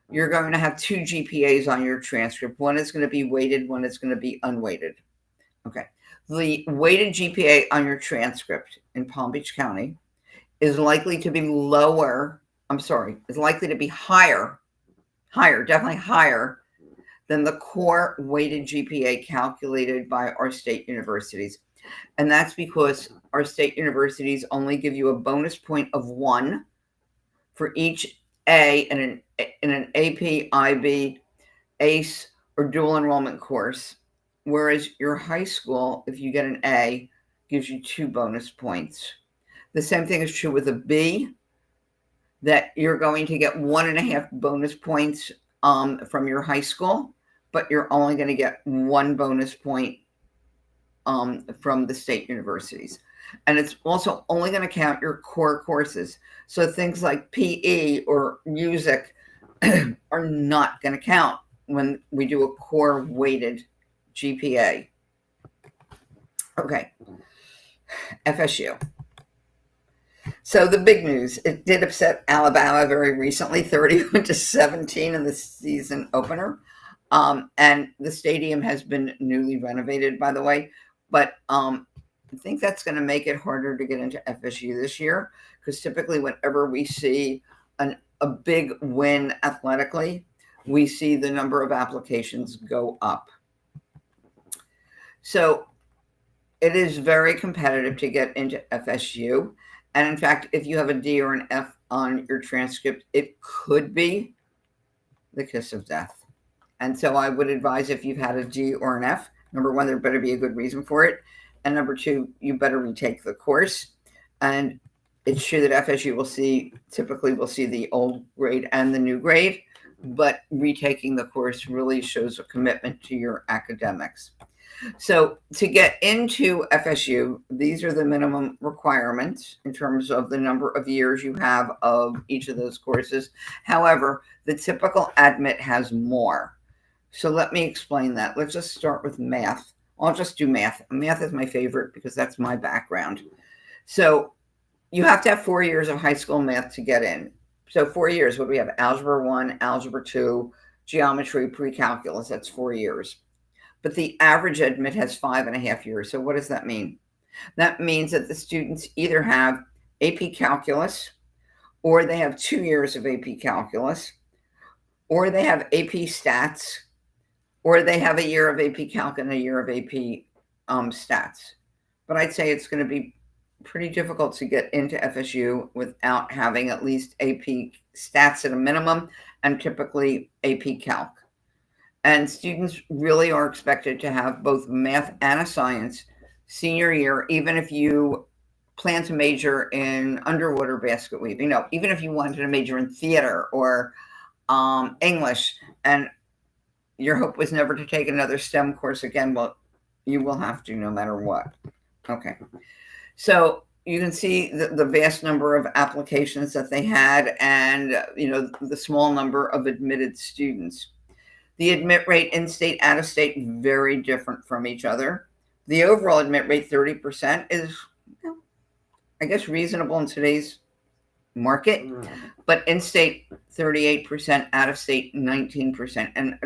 you're going to have 2 GPAs on your transcript. One is going to be weighted, one is going to be unweighted. Okay. The weighted GPA on your transcript in Palm Beach County is likely to be is likely to be higher, definitely higher than the core weighted GPA calculated by our state universities. And that's because our state universities only give you a bonus point of 1 for each A in an AP, IB, ACE, or dual enrollment course. Whereas your high school, if you get an A, gives you 2 bonus points. The same thing is true with a B, that you're going to get 1.5 bonus points from your high school, but you're only going to get 1 bonus point from the state universities. And it's also only going to count your core courses. So things like PE or music are not going to count when we do a core weighted GPA. Okay. FSU. So the big news, it did upset Alabama very recently, 31-17 in the season opener. And the stadium has been newly renovated, by the way. But I think that's going to make it harder to get into FSU this year, because typically whenever we see a big win athletically, we see the number of applications go up. So it is very competitive to get into FSU. And in fact, if you have a D or an F on your transcript, it could be the kiss of death. And so I would advise, if you've had a D or an F, number 1, there better be a good reason for it. And number 2, you better retake the course. And it's true that FSU typically will see the old grade and the new grade, but retaking the course really shows a commitment to your academics. So to get into FSU, these are the minimum requirements in terms of the number of years you have of each of those courses. However, the typical admit has more. So let me explain that. Let's just start with math. I'll just do math. Math is my favorite because that's my background. So you have to have 4 years of high school math to get in. So 4 years, what do we have? Algebra 1, Algebra 2, geometry, pre-calculus, that's 4 years. but the average admit has 5.5 years. So what does that mean? That means that the students either have AP Calculus, or they have 2 years of AP Calculus, or they have AP Stats, or they have a year of AP Calc and a year of AP Stats. But I'd say it's going to be pretty difficult to get into FSU without having at least AP Stats at a minimum, and typically AP Calc. And students really are expected to have both math and a science senior year, even if you plan to major in underwater basket weaving. No, even if you wanted to major in theater or English, and your hope was never to take another STEM course again, well, you will have to no matter what. Okay. So you can see the vast number of applications that they had, and the small number of admitted students. The admit rate in-state, out-of-state, very different from each other. The overall admit rate, 30%, is, I guess, reasonable in today's market. But in-state, 38%, out-of-state, 19%. And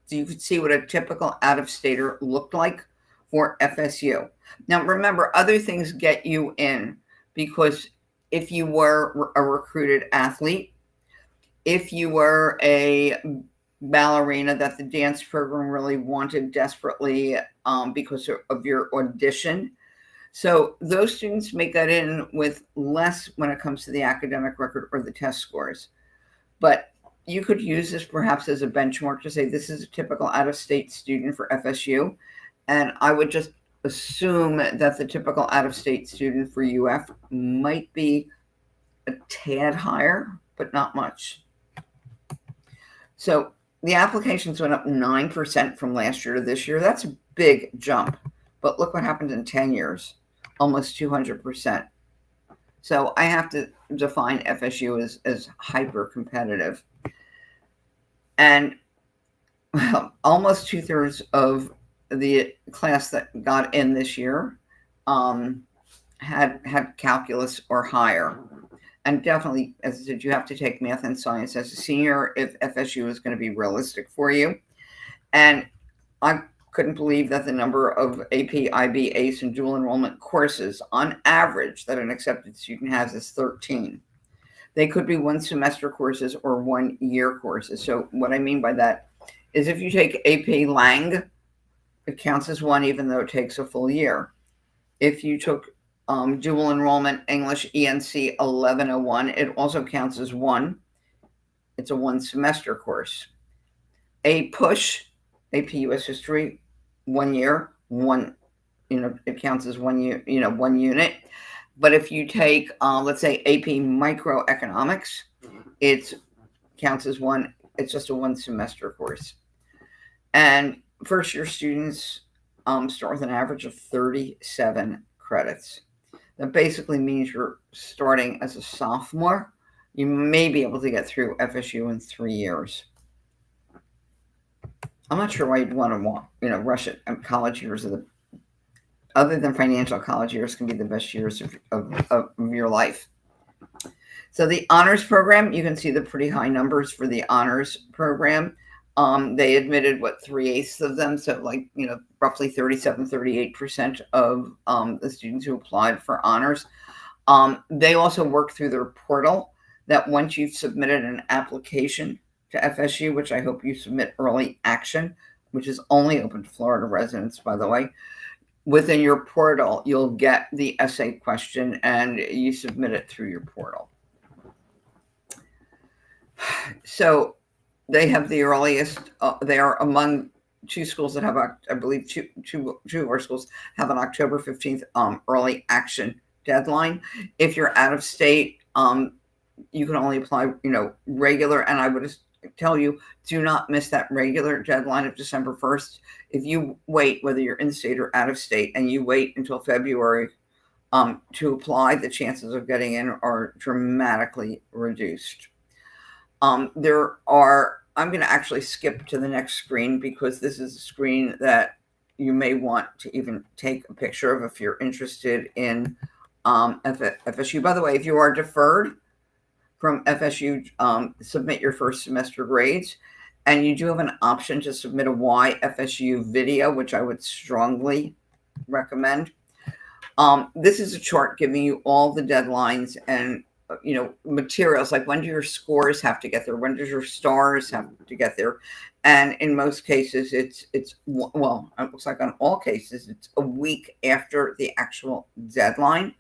so you can see what a typical out-of-stater looked like for FSU. Now, remember, other things get you in, because if you were a recruited athlete, if you were a ballerina that the dance program really wanted desperately because of your audition. So those students make that in with less when it comes to the academic record or the test scores. But you could use this perhaps as a benchmark to say this is a typical out-of-state student for FSU. And I would just assume that the typical out-of-state student for UF might be a tad higher, but not much. So the applications went up 9% from last year to this year. That's a big jump. But look what happened in 10 years, almost 200%. So I have to define FSU as hyper competitive. And almost 2/3 of the class that got in this year had calculus or higher. And definitely, as I said, you have to take math and science as a senior if FSU is going to be realistic for you. And I couldn't believe that the number of AP, IB, ACE, and dual enrollment courses on average that an accepted student has is 13. They could be 1 semester courses or 1 year courses. So what I mean by that is if you take AP Lang, it counts as 1 even though it takes a full year. If you took dual enrollment English ENC 1101, it also counts as 1. It's a 1 semester course. A push, AP US History, 1 year, it counts as 1 year, 1 unit. But if you take, let's say, AP Microeconomics, it counts as 1. It's just a 1 semester course. And first year students start with an average of 37 credits. That basically means you're starting as a sophomore. You may be able to get through FSU in 3 years. I'm not sure why you'd want to rush it. College years other than financial, college years can be the best years of your life. So the honors program, you can see the pretty high numbers for the honors program. They admitted 3/8 of them, so roughly 37, 38% of the students who applied for honors. They also work through their portal that once you've submitted an application to FSU, which I hope you submit early action, which is only open to Florida residents, by the way, within your portal, you'll get the essay question and you submit it through your portal. So they have the earliest, they are among 2 schools that have, I believe, two of our schools have an October 15th early action deadline. If you're out of state, you can only apply, regular. And I would tell you, do not miss that regular deadline of December 1st. If you wait, whether you're in state or out of state, and you wait until February to apply, the chances of getting in are dramatically reduced. I'm going to actually skip to the next screen because this is a screen that you may want to even take a picture of if you're interested in FSU. By the way, if you are deferred from FSU, submit your first semester grades. And you do have an option to submit a YFSU video, which I would strongly recommend. This is a chart giving you all the deadlines and materials, like when do your scores have to get there, when does your stars have to get there. And in most cases it's well, it looks like on all cases it's a week after the actual deadline.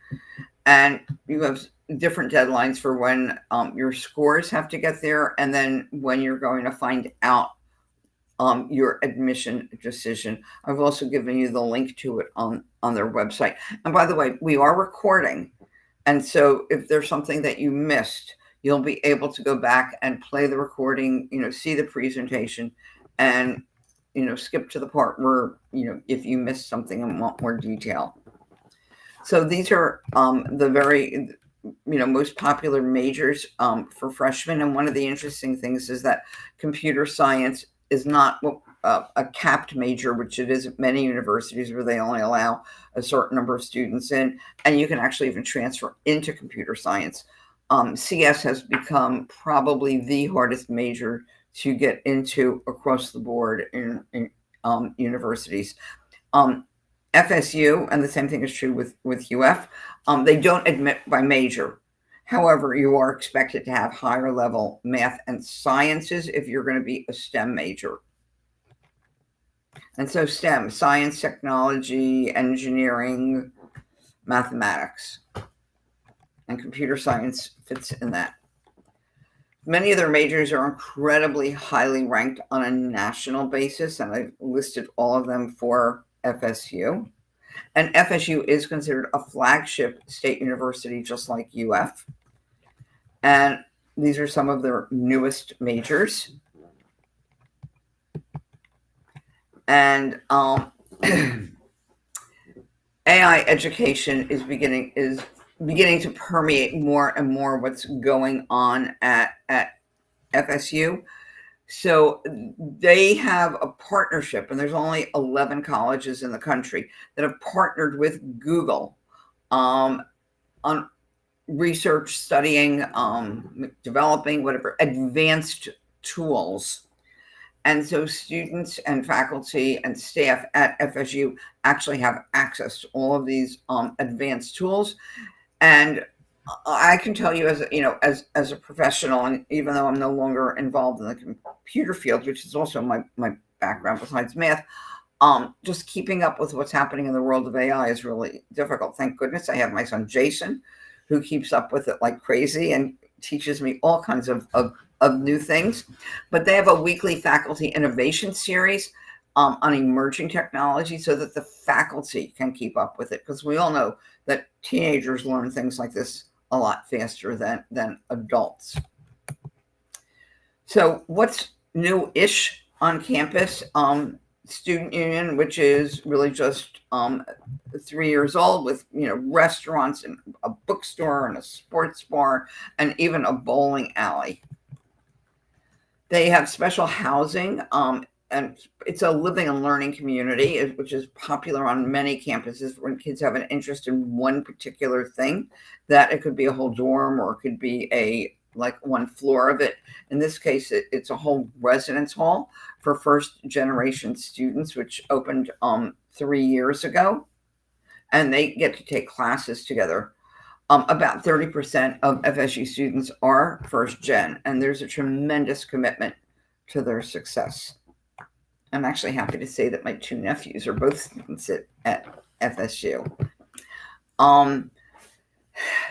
And you have different deadlines for when your scores have to get there, and then when you're going to find out your admission decision. I've also given you the link to it on their website. And by the way, we are recording, and so if there's something that you missed, you'll be able to go back and play the recording, see the presentation, and skip to the part where if you missed something and want more detail. So these are the very most popular majors for freshmen. And one of the interesting things is that computer science is not a capped major, which it is at many universities where they only allow a certain number of students in, and you can actually even transfer into computer science. CS has become probably the hardest major to get into across the board in universities. FSU, and the same thing is true with UF, they don't admit by major. However, you are expected to have higher level math and sciences if you're going to be a STEM major. And so STEM, science, technology, engineering, mathematics, and computer science fits in that. Many of their majors are incredibly highly ranked on a national basis, and I've listed all of them for FSU. And FSU is considered a flagship state university, just like UF. And these are some of their newest majors. And AI education is beginning to permeate more and more what's going on at FSU. So they have a partnership, and there's only 11 colleges in the country that have partnered with Google on research, studying, developing whatever advanced tools. And so students and faculty and staff at FSU actually have access to all of these advanced tools. And I can tell you, as a professional, and even though I'm no longer involved in the computer field, which is also my background besides math, just keeping up with what's happening in the world of AI is really difficult. Thank goodness I have my son Jason, who keeps up with it like crazy and teaches me all kinds of new things. But they have a weekly faculty innovation series on emerging technology so that the faculty can keep up with it, because we all know that teenagers learn things like this a lot faster than adults. So what's new-ish on campus? Student union, which is really just 3 years old, with restaurants and a bookstore and a sports bar and even a bowling alley. They have special housing, and it's a living and learning community, which is popular on many campuses when kids have an interest in one particular thing. That it could be a whole dorm, or it could be one floor of it. In this case, it's a whole residence hall for first generation students, which opened 3 years ago, and they get to take classes together. About 30% of FSU students are first gen, and there's a tremendous commitment to their success. I'm actually happy to say that my two nephews are both students at FSU.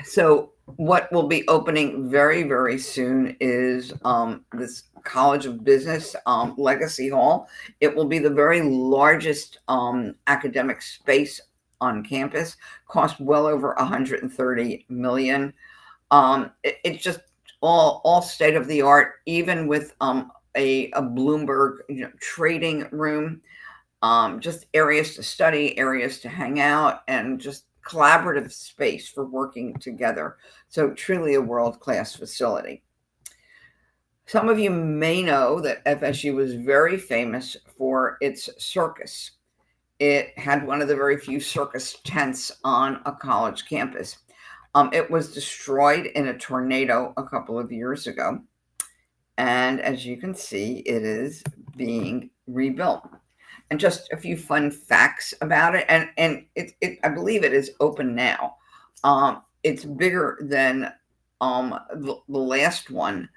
So what will be opening very, very soon is this College of Business Legacy Hall. It will be the very largest academic space on campus, cost well over $130 million. It's just all state of the art, even with a Bloomberg trading room, just areas to study, areas to hang out, and just collaborative space for working together. So truly a world-class facility. Some of you may know that FSU was very famous for its circus. It had one of the very few circus tents on a college campus. It was destroyed in a tornado a couple of years ago. And as you can see, it is being rebuilt. And just a few fun facts about it. And I believe it is open now. It's bigger than the last one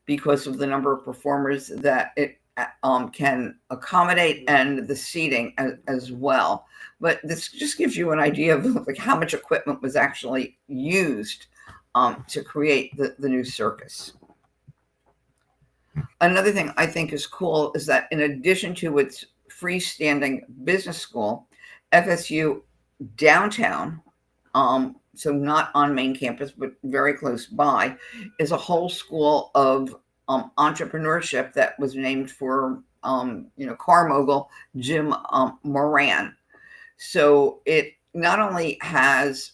because of the number of performers that it can accommodate and the seating as well. But this just gives you an idea of like how much equipment was actually used to create the new circus. Another thing I think is cool is that in addition to its freestanding business school, FSU downtown, so not on main campus, but very close by, is a whole school of entrepreneurship that was named for, car mogul Jim Moran. So it not only has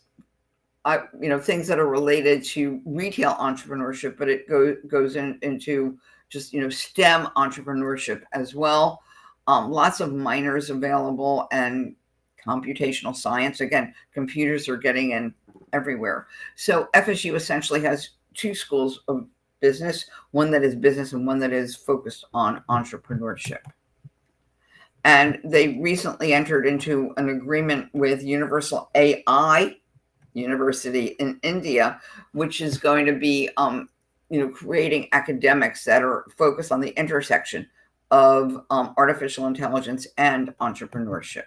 things that are related to retail entrepreneurship, but it goes into just STEM entrepreneurship as well. Lots of minors available and computational science. Again, computers are getting in everywhere. So FSU essentially has two schools of business, one that is business and one that is focused on entrepreneurship. And they recently entered into an agreement with Universal AI University in India, which is going to be, creating academics that are focused on the intersection of artificial intelligence and entrepreneurship.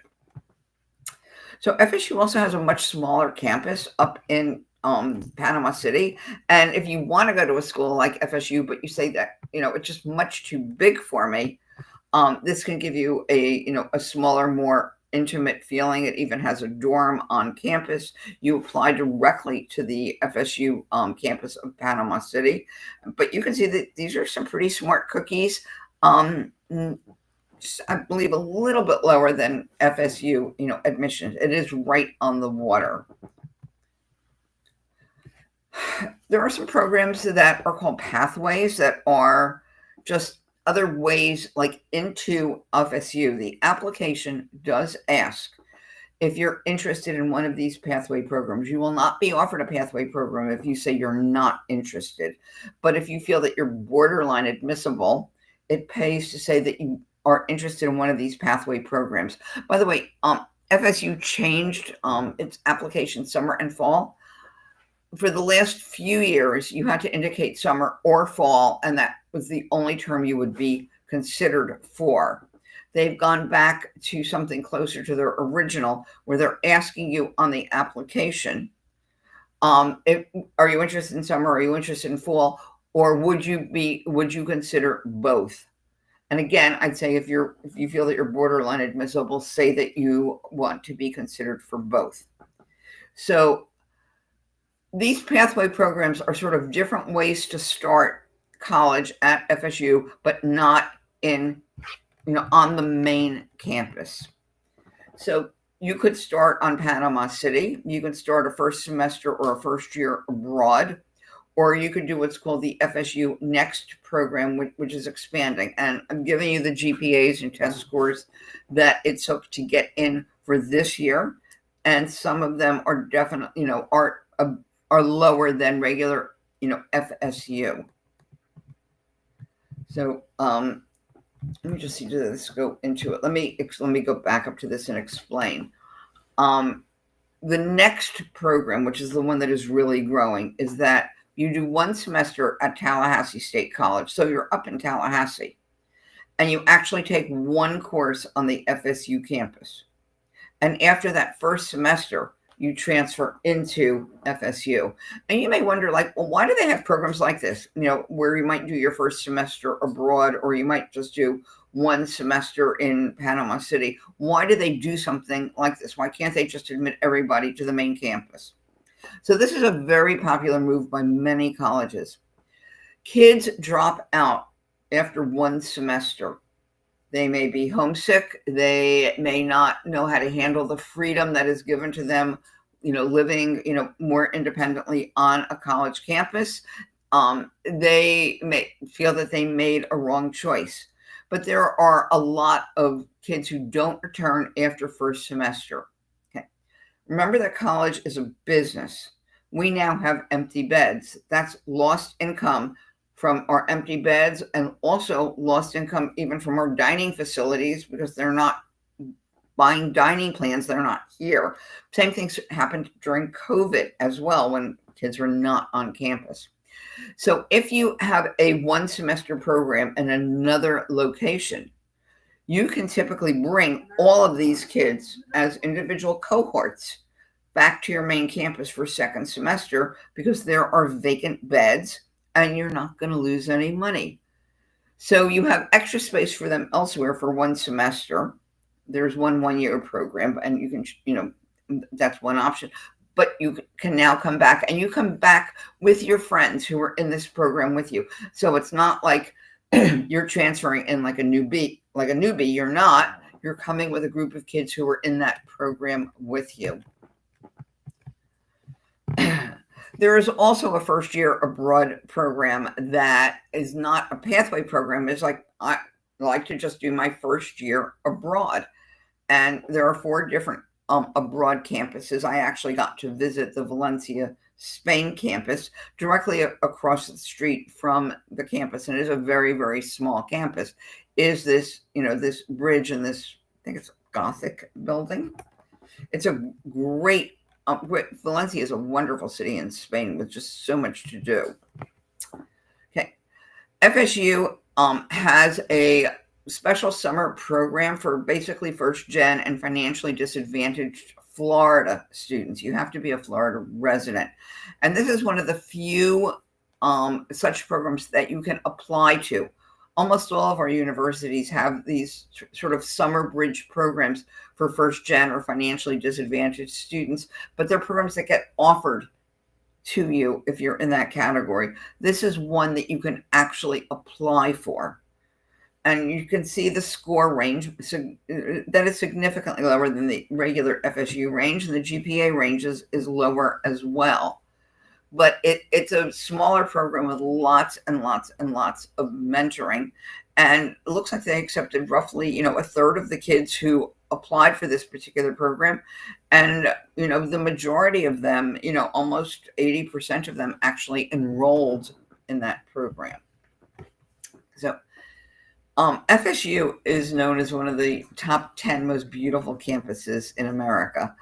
So FSU also has a much smaller campus up in Panama City. And if you want to go to a school like FSU, but you say that, it's just much too big for me, this can give you a smaller, more intimate feeling. It even has a dorm on campus. You apply directly to the FSU campus of Panama City. But you can see that these are some pretty smart cookies. I believe a little bit lower than FSU, admissions. It is right on the water. There are some programs that are called pathways that are just other ways like into FSU. The application does ask if you're interested in one of these pathway programs. You will not be offered a pathway program if you say you're not interested. But if you feel that you're borderline admissible, it pays to say that you are interested in one of these pathway programs. By the way, FSU changed its application summer and fall. For the last few years, you had to indicate summer or fall, and that was the only term you would be considered for. They've gone back to something closer to their original, where they're asking you on the application, are you interested in summer? Are you interested in fall? Or would you consider both? And again, I'd say if you feel that you're borderline admissible, say that you want to be considered for both. So these pathway programs are sort of different ways to start college at FSU, but not on the main campus. So you could start on Panama City. You could start a first semester or a first year abroad, or you could do what's called the FSU Next program, which is expanding. And I'm giving you the GPAs and test scores that it took to get in for this year. And some of them are definitely, are lower than regular, FSU. So let me just see, let's go into it. Let me go back up to this and explain. The next program, which is the one that is really growing, is that you do one semester at Tallahassee State College. So you're up in Tallahassee, and you actually take one course on the FSU campus. And after that first semester, you transfer into FSU. And you may wonder, well, why do they have programs like this, where you might do your first semester abroad, or you might just do one semester in Panama City? Why do they do something like this? Why can't they just admit everybody to the main campus? So this is a very popular move by many colleges. Kids drop out after one semester. They may be homesick. They may not know how to handle the freedom that is given to them, living, more independently on a college campus. They may feel that they made a wrong choice. But there are a lot of kids who don't return after first semester. Okay. Remember that college is a business. We now have empty beds. That's lost income from our empty beds, and also lost income even from our dining facilities because they're not buying dining plans. They're not here. Same things happened during COVID as well when kids were not on campus. So if you have a 1-semester program in another location, you can typically bring all of these kids as individual cohorts back to your main campus for second semester because there are vacant beds and you're not going to lose any money. So you have extra space for them elsewhere for 1 semester. There's one-year program, and you can, that's one option. But you can now come back, and you come back with your friends who are in this program with you. So it's not like you're transferring in like a newbie. You're not. You're coming with a group of kids who are in that program with you. There is also a first-year abroad program that is not a pathway program. It's like, I like to just do my first year abroad. And there are 4 different abroad campuses. I actually got to visit the Valencia, Spain campus directly across the street from the campus. And it is a very, very small campus. Is this, this bridge and this, I think it's a Gothic building. It's a great, Valencia is a wonderful city in Spain with just so much to do. Okay. FSU has a special summer program for basically first gen and financially disadvantaged Florida students. You have to be a Florida resident. And this is one of the few such programs that you can apply to. Almost all of our universities have these sort of summer bridge programs for first gen or financially disadvantaged students, but they're programs that get offered to you if you're in that category. This is one that you can actually apply for. And you can see the score range, so that is significantly lower than the regular FSU range, and the GPA range is lower as well. But it's a smaller program with lots and lots and lots of mentoring. And it looks like they accepted roughly, a third of the kids who applied for this particular program. And, the majority of them, almost 80% of them actually enrolled in that program. So FSU is known as one of the top 10 most beautiful campuses in America.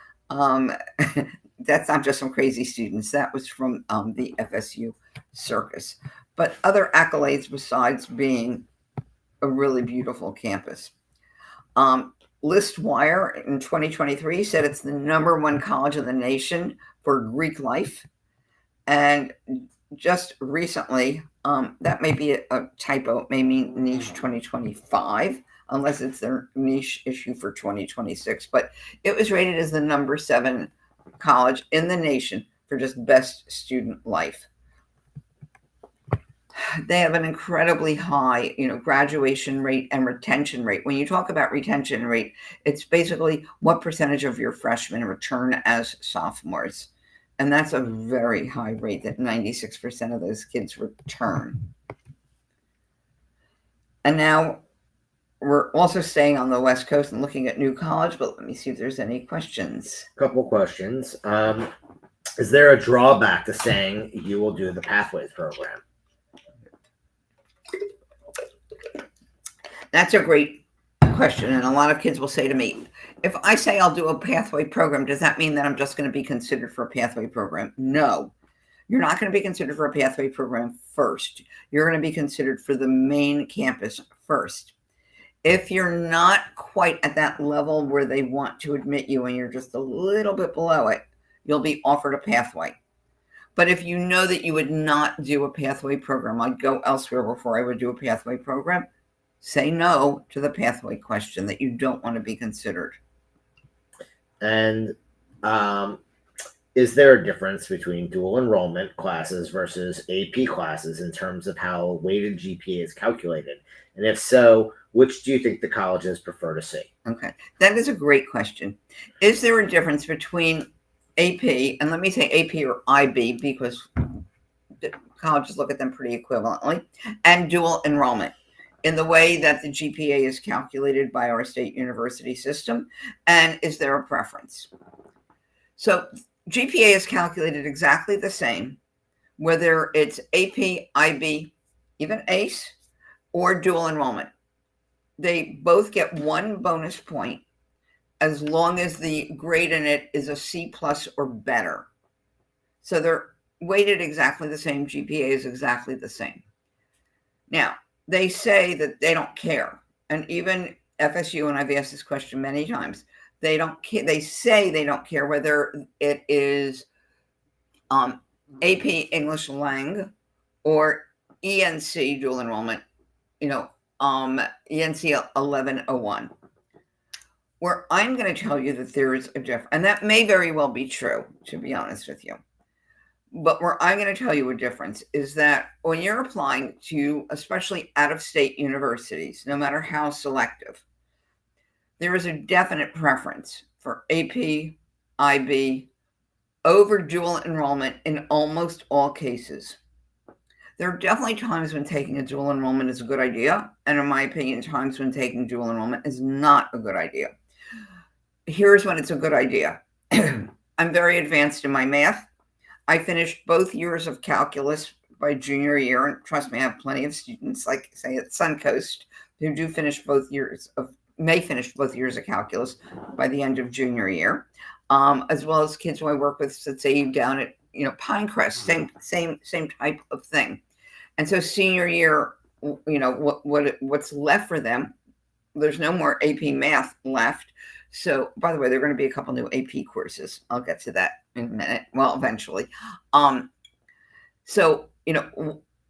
That's not just some crazy students. That was from the FSU circus. But other accolades besides being a really beautiful campus. ListWire in 2023 said it's the #1 college in the nation for Greek life. And just recently, that may be a typo. It may mean niche 2025, unless it's their niche issue for 2026. But it was rated as the #7 college in the nation for just best student life. They have an incredibly high, graduation rate and retention rate. When you talk about retention rate, it's basically what percentage of your freshmen return as sophomores. And that's a very high rate, that 96% of those kids return. And now we're also staying on the West Coast and looking at New College, but let me see if there's any questions. Couple questions. Is there a drawback to saying you will do the Pathways program? That's a great question. And a lot of kids will say to me, if I say I'll do a pathway program, does that mean that I'm just going to be considered for a pathway program? No, you're not going to be considered for a pathway program first. You're going to be considered for the main campus first. If you're not quite at that level where they want to admit you and you're just a little bit below it, you'll be offered a pathway. But if you know that you would not do a pathway program, I'd go elsewhere before I would do a pathway program, say no to the pathway question, that you don't want to be considered. And is there a difference between dual enrollment classes versus AP classes in terms of how weighted GPA is calculated? And if so, which do you think the colleges prefer to see? Okay, that is a great question. Is there a difference between AP, and let me say AP or IB because colleges look at them pretty equivalently, and dual enrollment in the way that the GPA is calculated by our state university system? And is there a preference? So GPA is calculated exactly the same, whether it's AP, IB, even ACE or dual enrollment. They both get 1 bonus point as long as the grade in it is a C plus or better. So they're weighted exactly the same. GPA is exactly the same. Now, they say that they don't care. And even FSU, and I've asked this question many times, they don't care. They say they don't care whether it is AP English Lang or ENC dual enrollment, ENC 1101. Where I'm going to tell you that there is a difference, and that may very well be true, to be honest with you. But where I'm going to tell you a difference is that when you're applying to, especially out-of-state universities, no matter how selective, there is a definite preference for AP, IB, over dual enrollment in almost all cases. There are definitely times when taking a dual enrollment is a good idea, and in my opinion, times when taking dual enrollment is not a good idea. Here's when it's a good idea. I'm very advanced in my math. I finished both years of calculus by junior year, and trust me, I have plenty of students, like say at Suncoast, who may finish both years of calculus by the end of junior year, as well as kids who I work with, let's say down at Pinecrest, same type of thing. And so senior year, what's left for them? There's no more AP math left. So, by the way, there are going to be a couple new AP courses. I'll get to that in a minute. Well, eventually. So,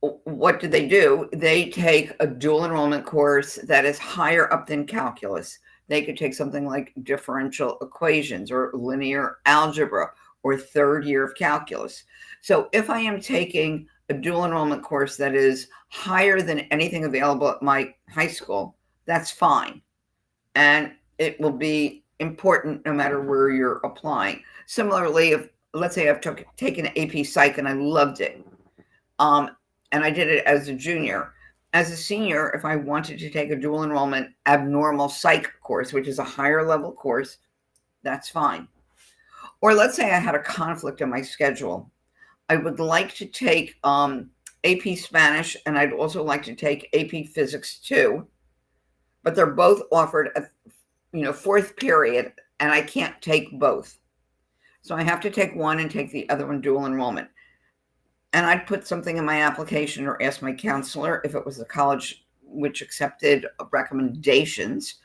what do? They take a dual enrollment course that is higher up than calculus. They could take something like differential equations or linear algebra or third year of calculus. So, if I am taking a dual enrollment course that is higher than anything available at my high school, that's fine. And it will be important no matter where you're applying. Similarly, if let's say I've taken AP Psych and I loved it, and I did it as a junior. As a senior, if I wanted to take a dual enrollment abnormal psych course, which is a higher level course, that's fine. Or let's say I had a conflict in my schedule. I would like to take AP Spanish, and I'd also like to take AP Physics too, but they're both offered at fourth period, and I can't take both. So I have to take one and take the other one dual enrollment. And I'd put something in my application or ask my counselor if it was a college which accepted recommendations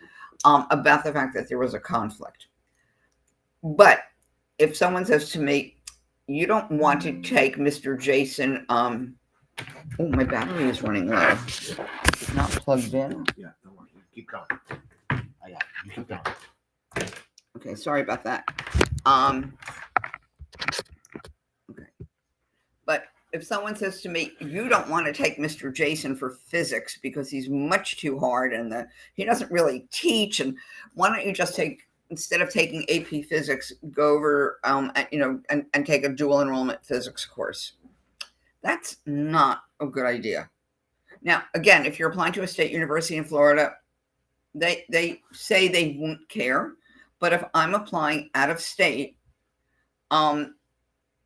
about the fact that there was a conflict. But if someone says to me, you don't want to take Mr. Jason, my battery is running low. It's not plugged in. Yeah, don't worry. Keep going. I got it. You keep going. Okay, sorry about that. Okay. But if someone says to me, you don't want to take Mr. Jason for physics because he's much too hard and he doesn't really teach, and why don't you just instead of taking AP Physics, go over and take a dual enrollment physics course. That's not a good idea. Now, again, if you're applying to a state university in Florida, they say they won't care. But if I'm applying out of state,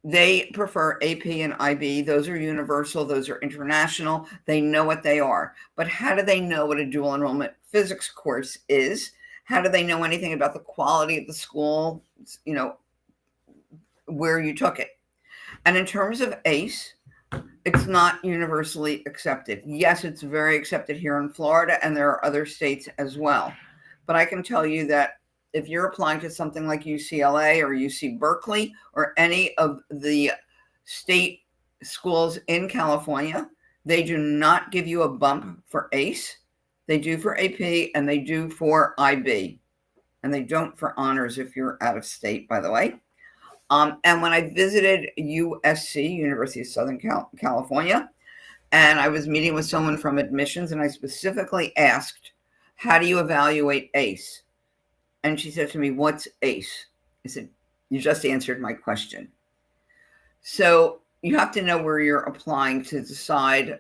they prefer AP and IB. Those are universal. Those are international. They know what they are. But how do they know what a dual enrollment physics course is? How do they know anything about the quality of the school, where you took it? And in terms of ACE, it's not universally accepted. Yes, it's very accepted here in Florida, and there are other states as well. But I can tell you that if you're applying to something like UCLA or UC Berkeley or any of the state schools in California, they do not give you a bump for ACE. They do for AP and they do for IB. And they don't for honors if you're out of state, by the way. And when I visited USC, University of Southern California, and I was meeting with someone from admissions, and I specifically asked, how do you evaluate ACE? And she said to me, what's ACE? I said, you just answered my question. So you have to know where you're applying to decide,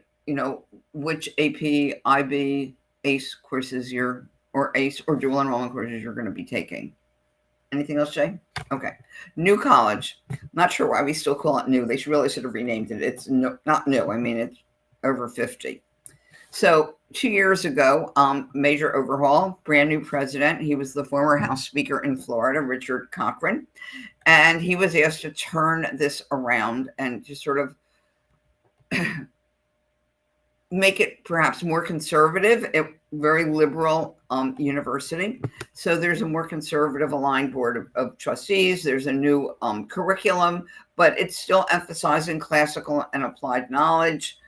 which AP, IB, ACE courses or ACE or dual enrollment courses you're going to be taking. Anything else, Jay? Okay. New college. Not sure why we still call it new. They really should have renamed it. It's not new. I mean, over 50. So 2 years ago, major overhaul, brand new president. He was the former House Speaker in Florida, Richard Cochran, and he was asked to turn this around and to sort of make it perhaps more conservative, a very liberal university. So there's a more conservative aligned board of trustees. There's a new curriculum, but it's still emphasizing classical and applied knowledge.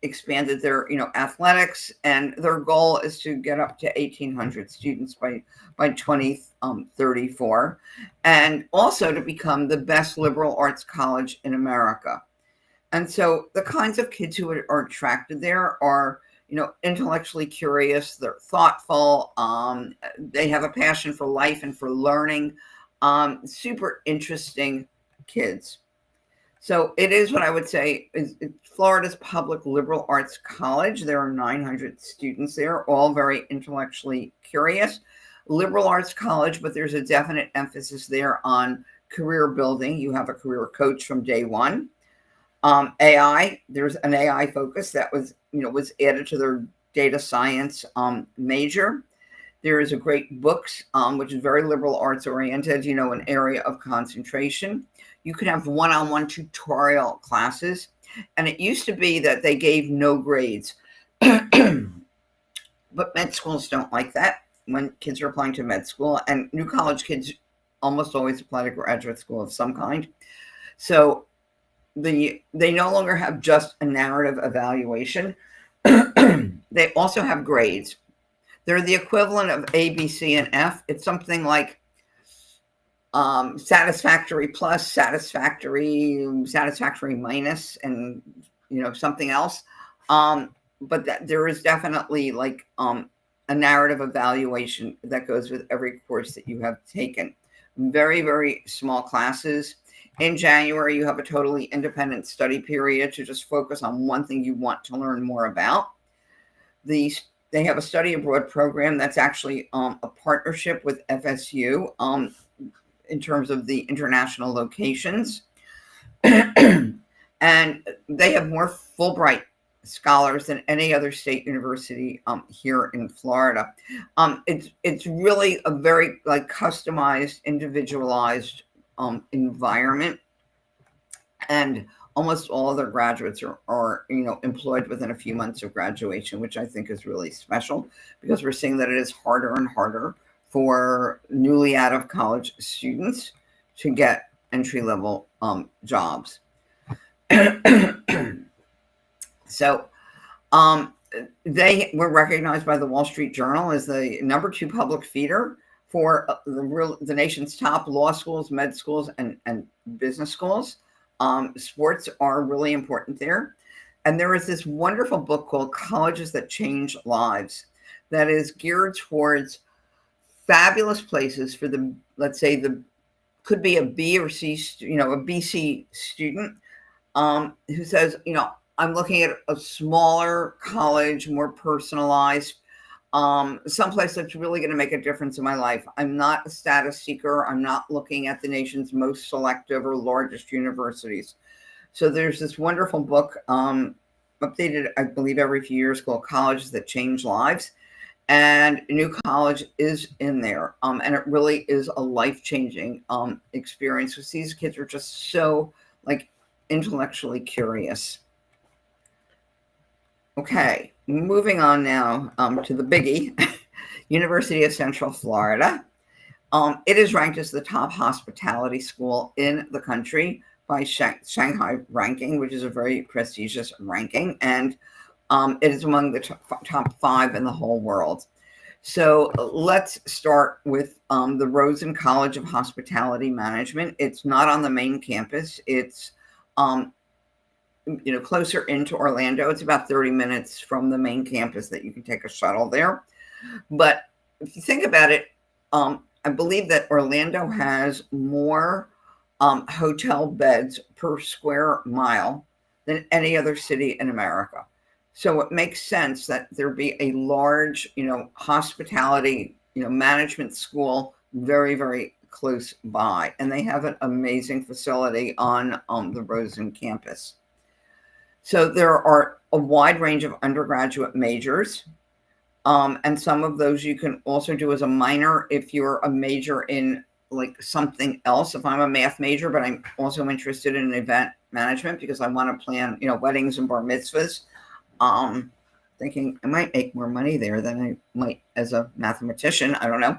Expanded their athletics, and their goal is to get up to 1,800 students by 2034, and also to become the best liberal arts college in America. And so the kinds of kids who are attracted there are, intellectually curious, they're thoughtful, they have a passion for life and for learning, super interesting kids. So it is what I would say is Florida's public liberal arts college. There are 900 students there, all very intellectually curious. Liberal arts college, but there's a definite emphasis there on career building. You have a career coach from day one. AI, there's an AI focus that was added to their data science major. There is a great books, which is very liberal arts oriented, an area of concentration. You can have one-on-one tutorial classes. And it used to be that they gave no grades. But med schools don't like that when kids are applying to med school. And new college kids almost always apply to graduate school of some kind. So they no longer have just a narrative evaluation. They also have grades. They're the equivalent of A, B, C, and F. It's something like satisfactory plus, satisfactory minus, and something else. But that there is definitely like a narrative evaluation that goes with every course that you have taken. Very, very small classes. In January, you have a totally independent study period to just focus on one thing you want to learn more about. They have a study abroad program that's actually a partnership with FSU in terms of the international locations. And they have more Fulbright scholars than any other state university here in Florida. It's really a very customized, individualized environment, and almost all of their graduates are employed within a few months of graduation, which I think is really special, because we're seeing that it is harder and harder for newly out of college students to get entry-level jobs. So they were recognized by the Wall Street Journal as the #2 public feeder for the nation's top law schools, med schools, and business schools. Sports are really important there. And there is this wonderful book called Colleges That Change Lives that is geared towards fabulous places for the, let's say, could be a B or C, a BC student who says, I'm looking at a smaller college, more personalized, someplace that's really going to make a difference in my life. I'm not a status seeker. I'm not looking at the nation's most selective or largest universities. So there's this wonderful book, updated, I believe, every few years, called Colleges That Change Lives. And New College is in there. And it really is a life-changing experience, because these kids are just so intellectually curious. Okay, moving on now to the biggie, University of Central Florida. It is ranked as the top hospitality school in the country by Shanghai Ranking, which is a very prestigious ranking, and it is among the top 5 in the whole world. So let's start with the Rosen College of Hospitality Management. It's not on the main campus. It's closer into Orlando. It's about 30 minutes from the main campus that you can take a shuttle there. But if you think about it, I believe that Orlando has more hotel beds per square mile than any other city in America. So it makes sense that there be a large, hospitality, management school very, very close by. And they have an amazing facility on the Rosen campus. So there are a wide range of undergraduate majors. And some of those you can also do as a minor if you're a major in like something else. If I'm a math major, but I'm also interested in event management because I want to plan, weddings and bar mitzvahs. Thinking I might make more money there than I might as a mathematician. I don't know.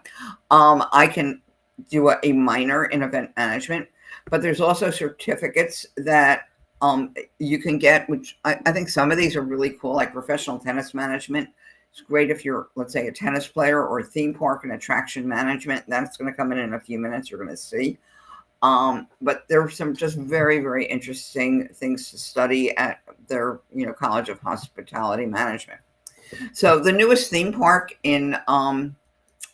I can do a minor in event management, but there's also certificates that you can get, which I think some of these are really cool, like professional tennis management. It's great if you're, let's say, a tennis player, or theme park and attraction management. That's going to come in a few minutes. You're going to see. But there are some just very, very interesting things to study at their, College of Hospitality Management. So the newest theme park in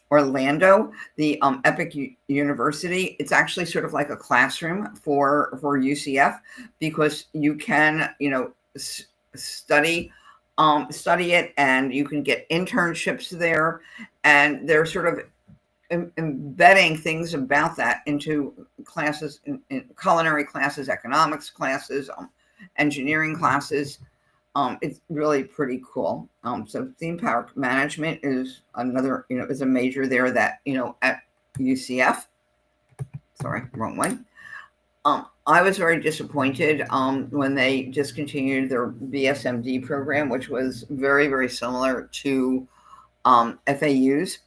Orlando, the Epic University, it's actually sort of like a classroom for UCF, because you can, study it, and you can get internships there, and they're sort of embedding things about that into classes, in culinary classes, economics classes, engineering classes. It's really pretty cool. So theme park management is another, is a major there that, at UCF. Sorry, wrong one. I was very disappointed when they discontinued their BSMD program, which was very, very similar to FAU's.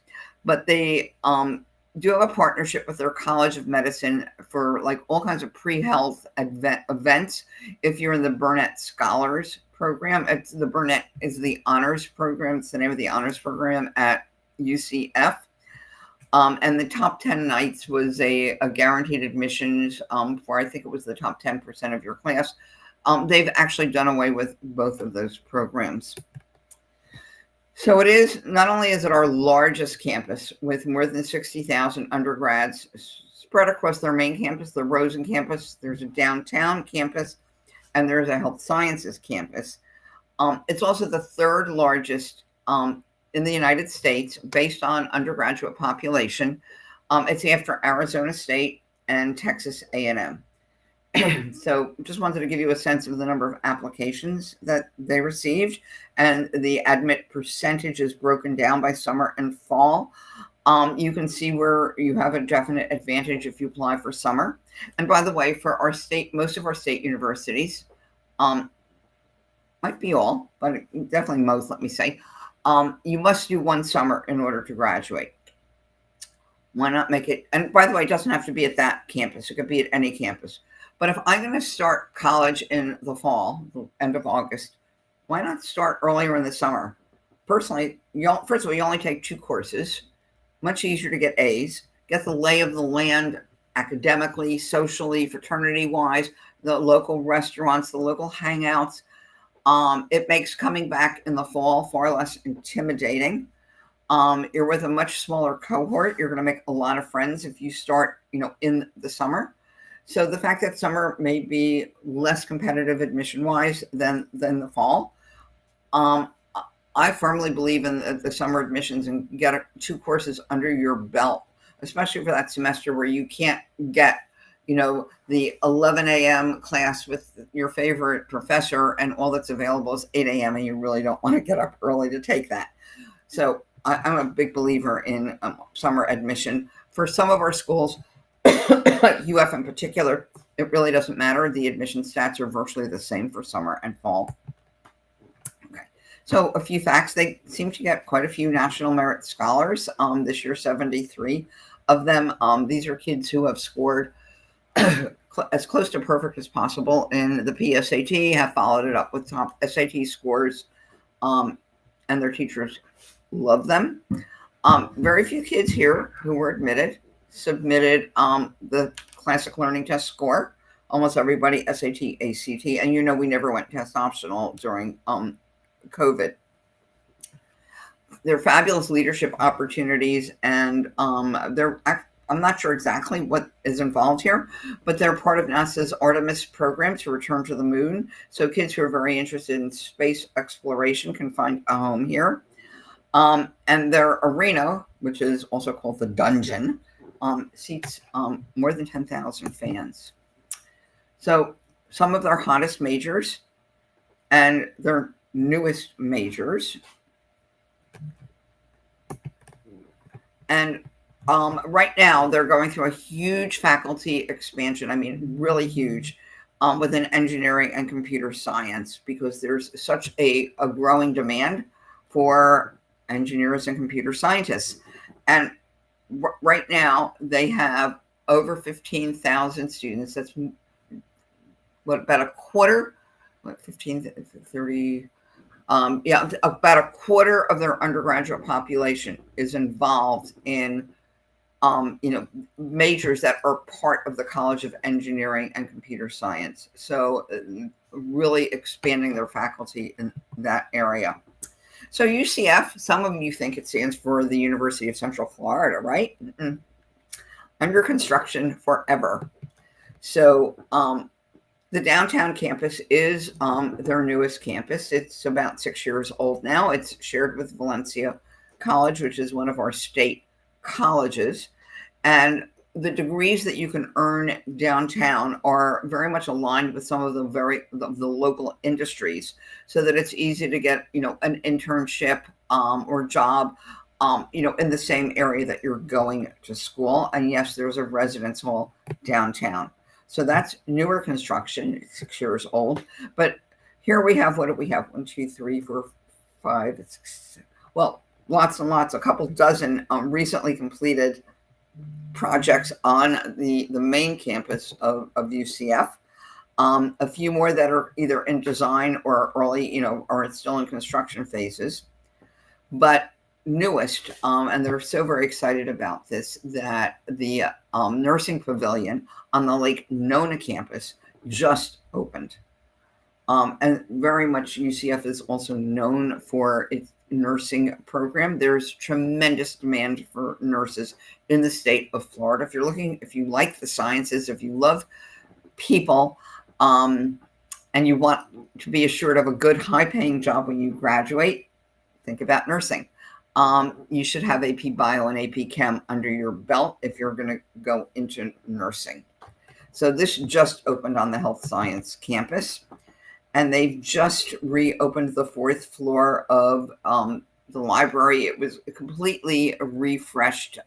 But they do have a partnership with their College of Medicine for like all kinds of pre-health events. If you're in the Burnett Scholars program, the Burnett is the honors program. It's the name of the honors program at UCF. And the top 10 nights was a guaranteed admissions for, I think it was the top 10% of your class. They've actually done away with both of those programs. So it is, not only is it our largest campus with more than 60,000 undergrads spread across their main campus, the Rosen campus, there's a downtown campus, and there's a health sciences campus. It's also the third largest in the United States based on undergraduate population. It's after Arizona State and Texas A&M. So just wanted to give you a sense of the number of applications that they received, and the admit percentage is broken down by summer and fall. You can see where you have a definite advantage if you apply for summer. And by the way, for our state, most of our state universities, might be all, but definitely most, let me say, you must do one summer in order to graduate. Why not make it? And by the way, it doesn't have to be at that campus. It could be at any campus. But if I'm going to start college in the fall, the end of August, why not start earlier in the summer? Personally, first of all, you only take 2 courses. Much easier to get A's. Get the lay of the land academically, socially, fraternity-wise, the local restaurants, the local hangouts. It makes coming back in the fall far less intimidating. You're with a much smaller cohort. You're going to make a lot of friends if you start, in the summer. So the fact that summer may be less competitive admission-wise than the fall, I firmly believe in the summer admissions, and get 2 courses under your belt, especially for that semester where you can't get, the 11 a.m. class with your favorite professor, and all that's available is 8 a.m. and you really don't want to get up early to take that. So I'm a big believer in summer admission. For some of our schools, UF in particular, it really doesn't matter. The admission stats are virtually the same for summer and fall. Okay, so a few facts. They seem to get quite a few National Merit Scholars. This year, 73 of them. These are kids who have scored as close to perfect as possible in the PSAT, have followed it up with top SAT scores, and their teachers love them. Very few kids here who were admitted submitted the classic learning test score. Almost everybody SAT, ACT, and we never went test optional during COVID. They're fabulous leadership opportunities, and I'm not sure exactly what is involved here, but they're part of NASA's Artemis program to return to the moon. So kids who are very interested in space exploration can find a home here. And their arena, which is also called the Dungeon, seats more than 10,000 fans. So some of their hottest majors and their newest majors. And right now, they're going through a huge faculty expansion. I mean, really huge, within engineering and computer science, because there's such a growing demand for engineers and computer scientists. And right now, they have over 15,000 students. That's what, about a quarter, what, 15, 30, yeah, about a quarter of their undergraduate population is involved in, majors that are part of the College of Engineering and Computer Science. So, really expanding their faculty in that area. So, UCF, some of you think it stands for the University of Central Florida, right? Mm-mm. Under construction forever. So, the downtown campus is their newest campus. It's about 6 years old now. It's shared with Valencia College, which is one of our state colleges. And the degrees that you can earn downtown are very much aligned with some of the local industries, so that it's easy to get an internship or job in the same area that you're going to school. And yes, there's a residence hall downtown. So that's newer construction, 6 years old. But here we have, what do we have? 1, 2, 3, 4, 5, 6, well, lots and lots, a couple dozen recently completed projects on the main campus of UCF. A few more that are either in design or early, or it's still in construction phases. But newest, and they're so very excited about this, that the nursing pavilion on the Lake Nona campus just opened. And very much UCF is also known for its nursing program. There's tremendous demand for nurses in the state of Florida. If you like the sciences, if you love people, and you want to be assured of a good, high-paying job when you graduate, think about nursing. You should have AP Bio and AP Chem under your belt if you're going to go into nursing. So this just opened on the Health Science campus, and they've just reopened the 4th floor of the library. It was completely refreshed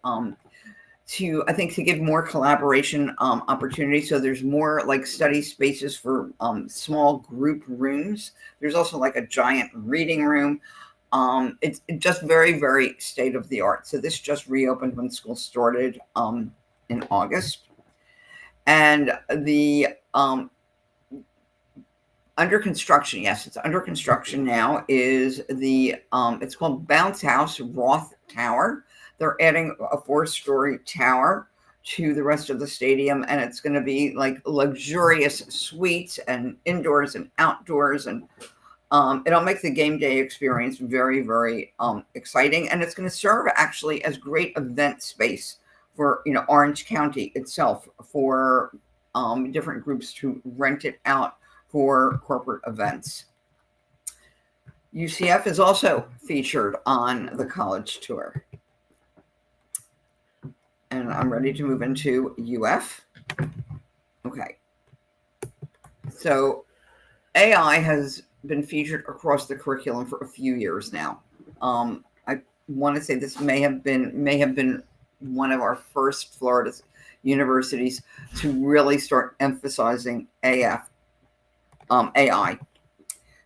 to give more collaboration opportunities. So there's more like study spaces for small group rooms. There's also like a giant reading room. It's just very, very state of the art. So this just reopened when school started in August. And the under construction, yes, it's under construction now, is it's called Bounce House Roth Tower. They're adding a 4-story tower to the rest of the stadium, and it's going to be like luxurious suites and indoors and outdoors, and it'll make the game day experience very, very exciting. And it's going to serve actually as great event space for Orange County itself, for different groups to rent it out for corporate events. UCF is also featured on the college tour. And I'm ready to move into UF. Okay. So AI has been featured across the curriculum for a few years now. I want to say this may have been one of our first Florida universities to really start emphasizing AI.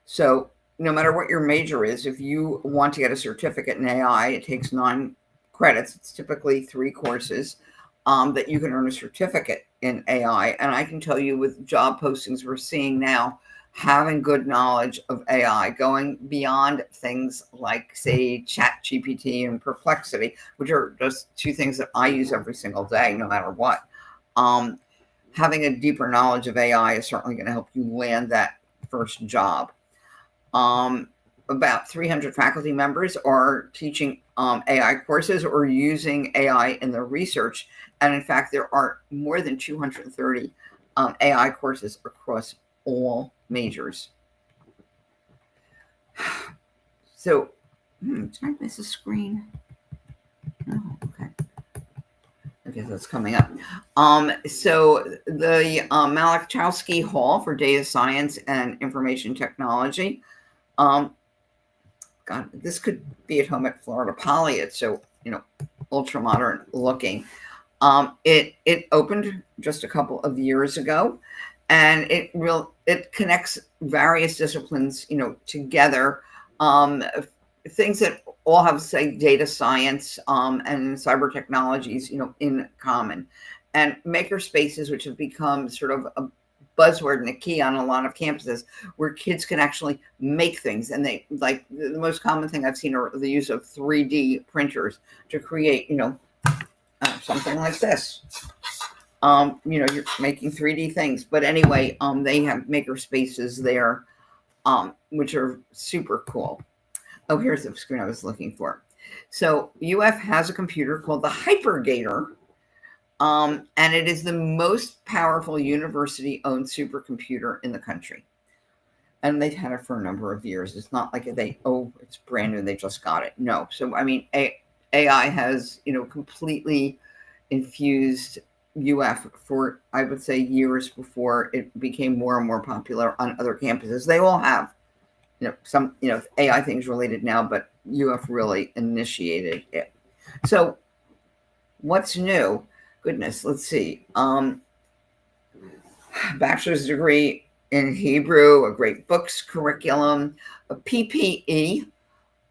So no matter what your major is, if you want to get a certificate in AI, it takes 9 credits. It's typically 3 courses that you can earn a certificate in AI. And I can tell you, with job postings we're seeing now, having good knowledge of AI, going beyond things like, say, ChatGPT and Perplexity, which are just 2 things that I use every single day, no matter what. Having a deeper knowledge of AI is certainly going to help you land that first job. About 300 faculty members are teaching AI courses or using AI in their research. And in fact, there are more than 230 AI courses across all majors. So, did I miss a screen? No, okay. I guess that's coming up. So the Malachowski Hall for Data Science and Information Technology. God, this could be at home at Florida Poly. It's so, ultra modern looking. It opened just a couple of years ago, and it connects various disciplines, together. Things that all have, say, data science and cyber technologies, in common, and maker spaces, which have become sort of a buzzword and a key on a lot of campuses, where kids can actually make things. And they, like, the most common thing I've seen are the use of 3D printers to create, something like this. You're making 3D things. But anyway, they have maker spaces there, which are super cool. Oh, here's the screen I was looking for. So UF has a computer called the Hypergator, and it is the most powerful university-owned supercomputer in the country. And they've had it for a number of years. It's not like it's brand new, they just got it. No. So, I mean, AI has, completely infused UF for, I would say, years before it became more and more popular on other campuses. They all have, some, AI things related now, but UF really initiated it. So what's new? Goodness, let's see. Bachelor's degree in Hebrew, a great books curriculum, a PPE,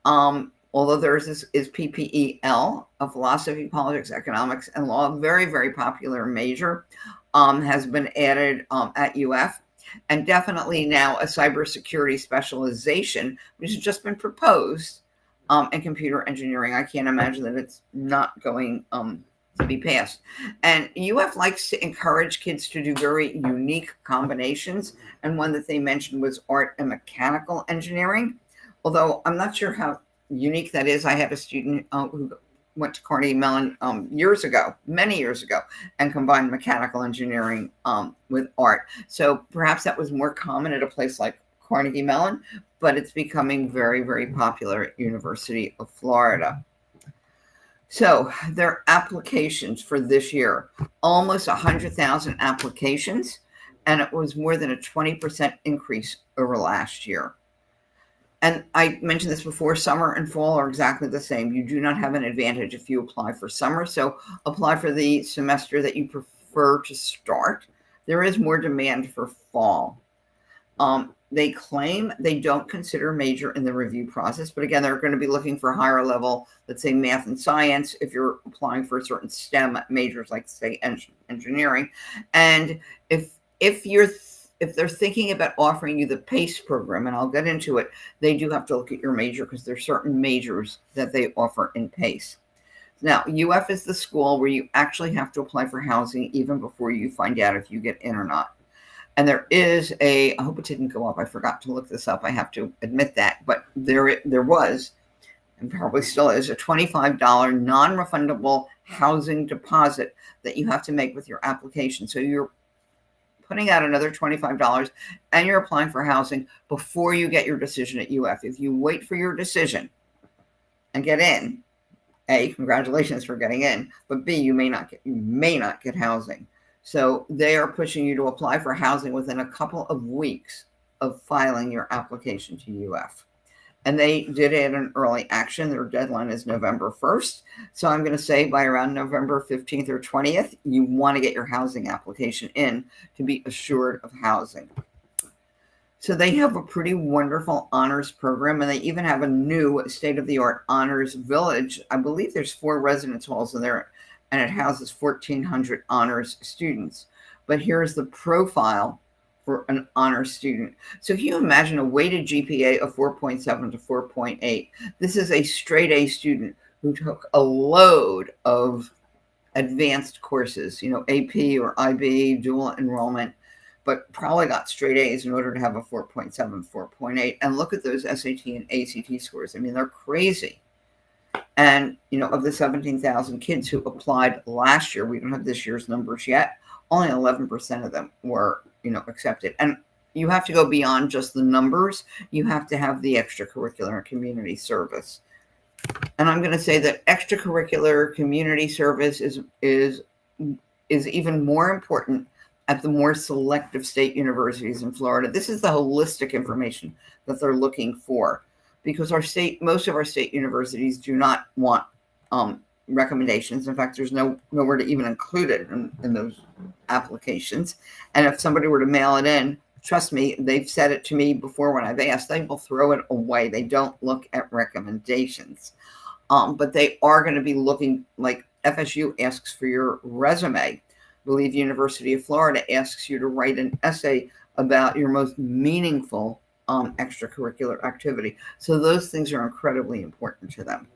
although theirs is PPEL, a philosophy, politics, economics, and law, very, very popular major, has been added at UF. And definitely now a cybersecurity specialization, which has just been proposed in computer engineering. I can't imagine that it's not going to be passed. And UF likes to encourage kids to do very unique combinations. And one that they mentioned was art and mechanical engineering. Although I'm not sure how unique that is. I had a student who went to Carnegie Mellon many years ago, and combined mechanical engineering with art. So perhaps that was more common at a place like Carnegie Mellon, but it's becoming very, very popular at University of Florida. So their applications for this year, almost 100,000 applications, and it was more than a 20% increase over last year. And I mentioned this before, summer and fall are exactly the same. You do not have an advantage if you apply for summer. So apply for the semester that you prefer to start. There is more demand for fall. They claim they don't consider major in the review process, but again, they're going to be looking for higher level, let's say math and science, if you're applying for certain STEM majors, like say engineering. And if they're thinking about offering you the PACE program, and I'll get into it, they do have to look at your major, because there's certain majors that they offer in PACE. Now, UF is the school where you actually have to apply for housing even before you find out if you get in or not. And there is I hope it didn't go up. I forgot to look this up. I have to admit that. But there was, and probably still is, a $25 non-refundable housing deposit that you have to make with your application. So you're putting out another $25 and you're applying for housing before you get your decision at UF. If you wait for your decision and get in, A, congratulations for getting in, but B, you may not get housing. So they are pushing you to apply for housing within a couple of weeks of filing your application to UF. And they did add an early action. Their deadline is November 1st. So I'm going to say by around November 15th or 20th, you want to get your housing application in to be assured of housing. So they have a pretty wonderful honors program, and they even have a new state-of-the-art honors village. I believe there's 4 residence halls in there, and it houses 1,400 honors students. But here's the profile for an honors student. So can you imagine a weighted GPA of 4.7 to 4.8? This is a straight A student who took a load of advanced courses, AP or IB, dual enrollment, but probably got straight A's in order to have a 4.7, 4.8. And look at those SAT and ACT scores. I mean, they're crazy. And, of the 17,000 kids who applied last year, we don't have this year's numbers yet, only 11% of them were, accepted. And you have to go beyond just the numbers. You have to have the extracurricular and community service. And I'm going to say that extracurricular community service is is even more important at the more selective state universities in Florida. This is the holistic information that they're looking for, because most of our state universities do not want recommendations. In fact, there's nowhere to even include it in those applications. And if somebody were to mail it in, trust me, they've said it to me before when I've asked, they will throw it away. They don't look at recommendations. But they are going to be looking, like FSU asks for your resume. I believe University of Florida asks you to write an essay about your most meaningful extracurricular activity. So those things are incredibly important to them.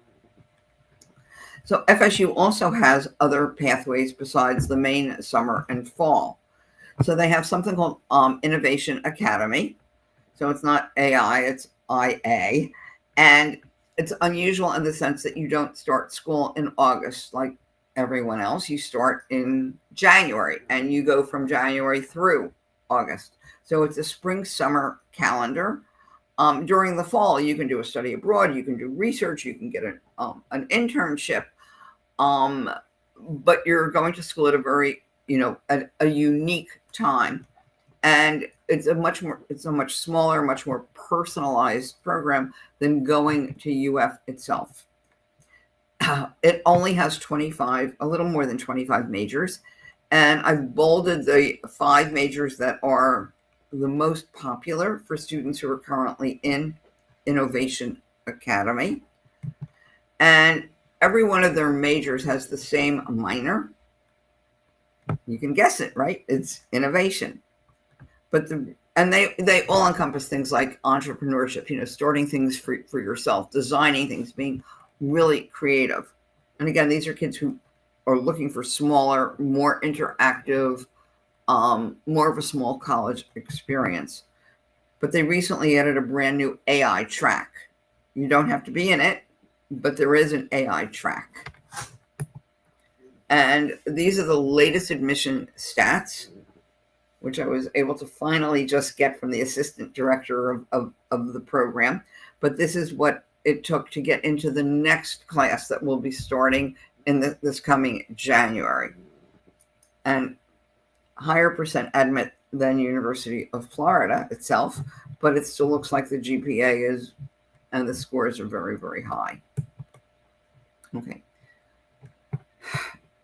So FSU also has other pathways besides the main summer and fall. So they have something called Innovation Academy. So it's not AI, it's IA. And it's unusual in the sense that you don't start school in August like everyone else. You start in January and you go from January through August. So it's a spring summer calendar. During the fall, you can do a study abroad, you can do research, you can get an internship. But you're going to school at a very, a unique time. And it's a much smaller, much more personalized program than going to UF itself. It only has a little more than 25 majors. And I've bolded the 5 majors that are the most popular for students who are currently in Innovation Academy. And every one of their majors has the same minor. You can guess it, right? It's innovation. But they all encompass things like entrepreneurship, starting things for yourself, designing things, being really creative. And again, these are kids who are looking for smaller, more interactive, more of a small college experience. But they recently added a brand new AI track. You don't have to be in it, but there is an AI track. And these are the latest admission stats, which I was able to finally just get from the assistant director of the program. But this is what it took to get into the next class that will be starting in this coming January. And higher percent admit than University of Florida itself, but it still looks like the GPA and the scores are very, very high. Okay.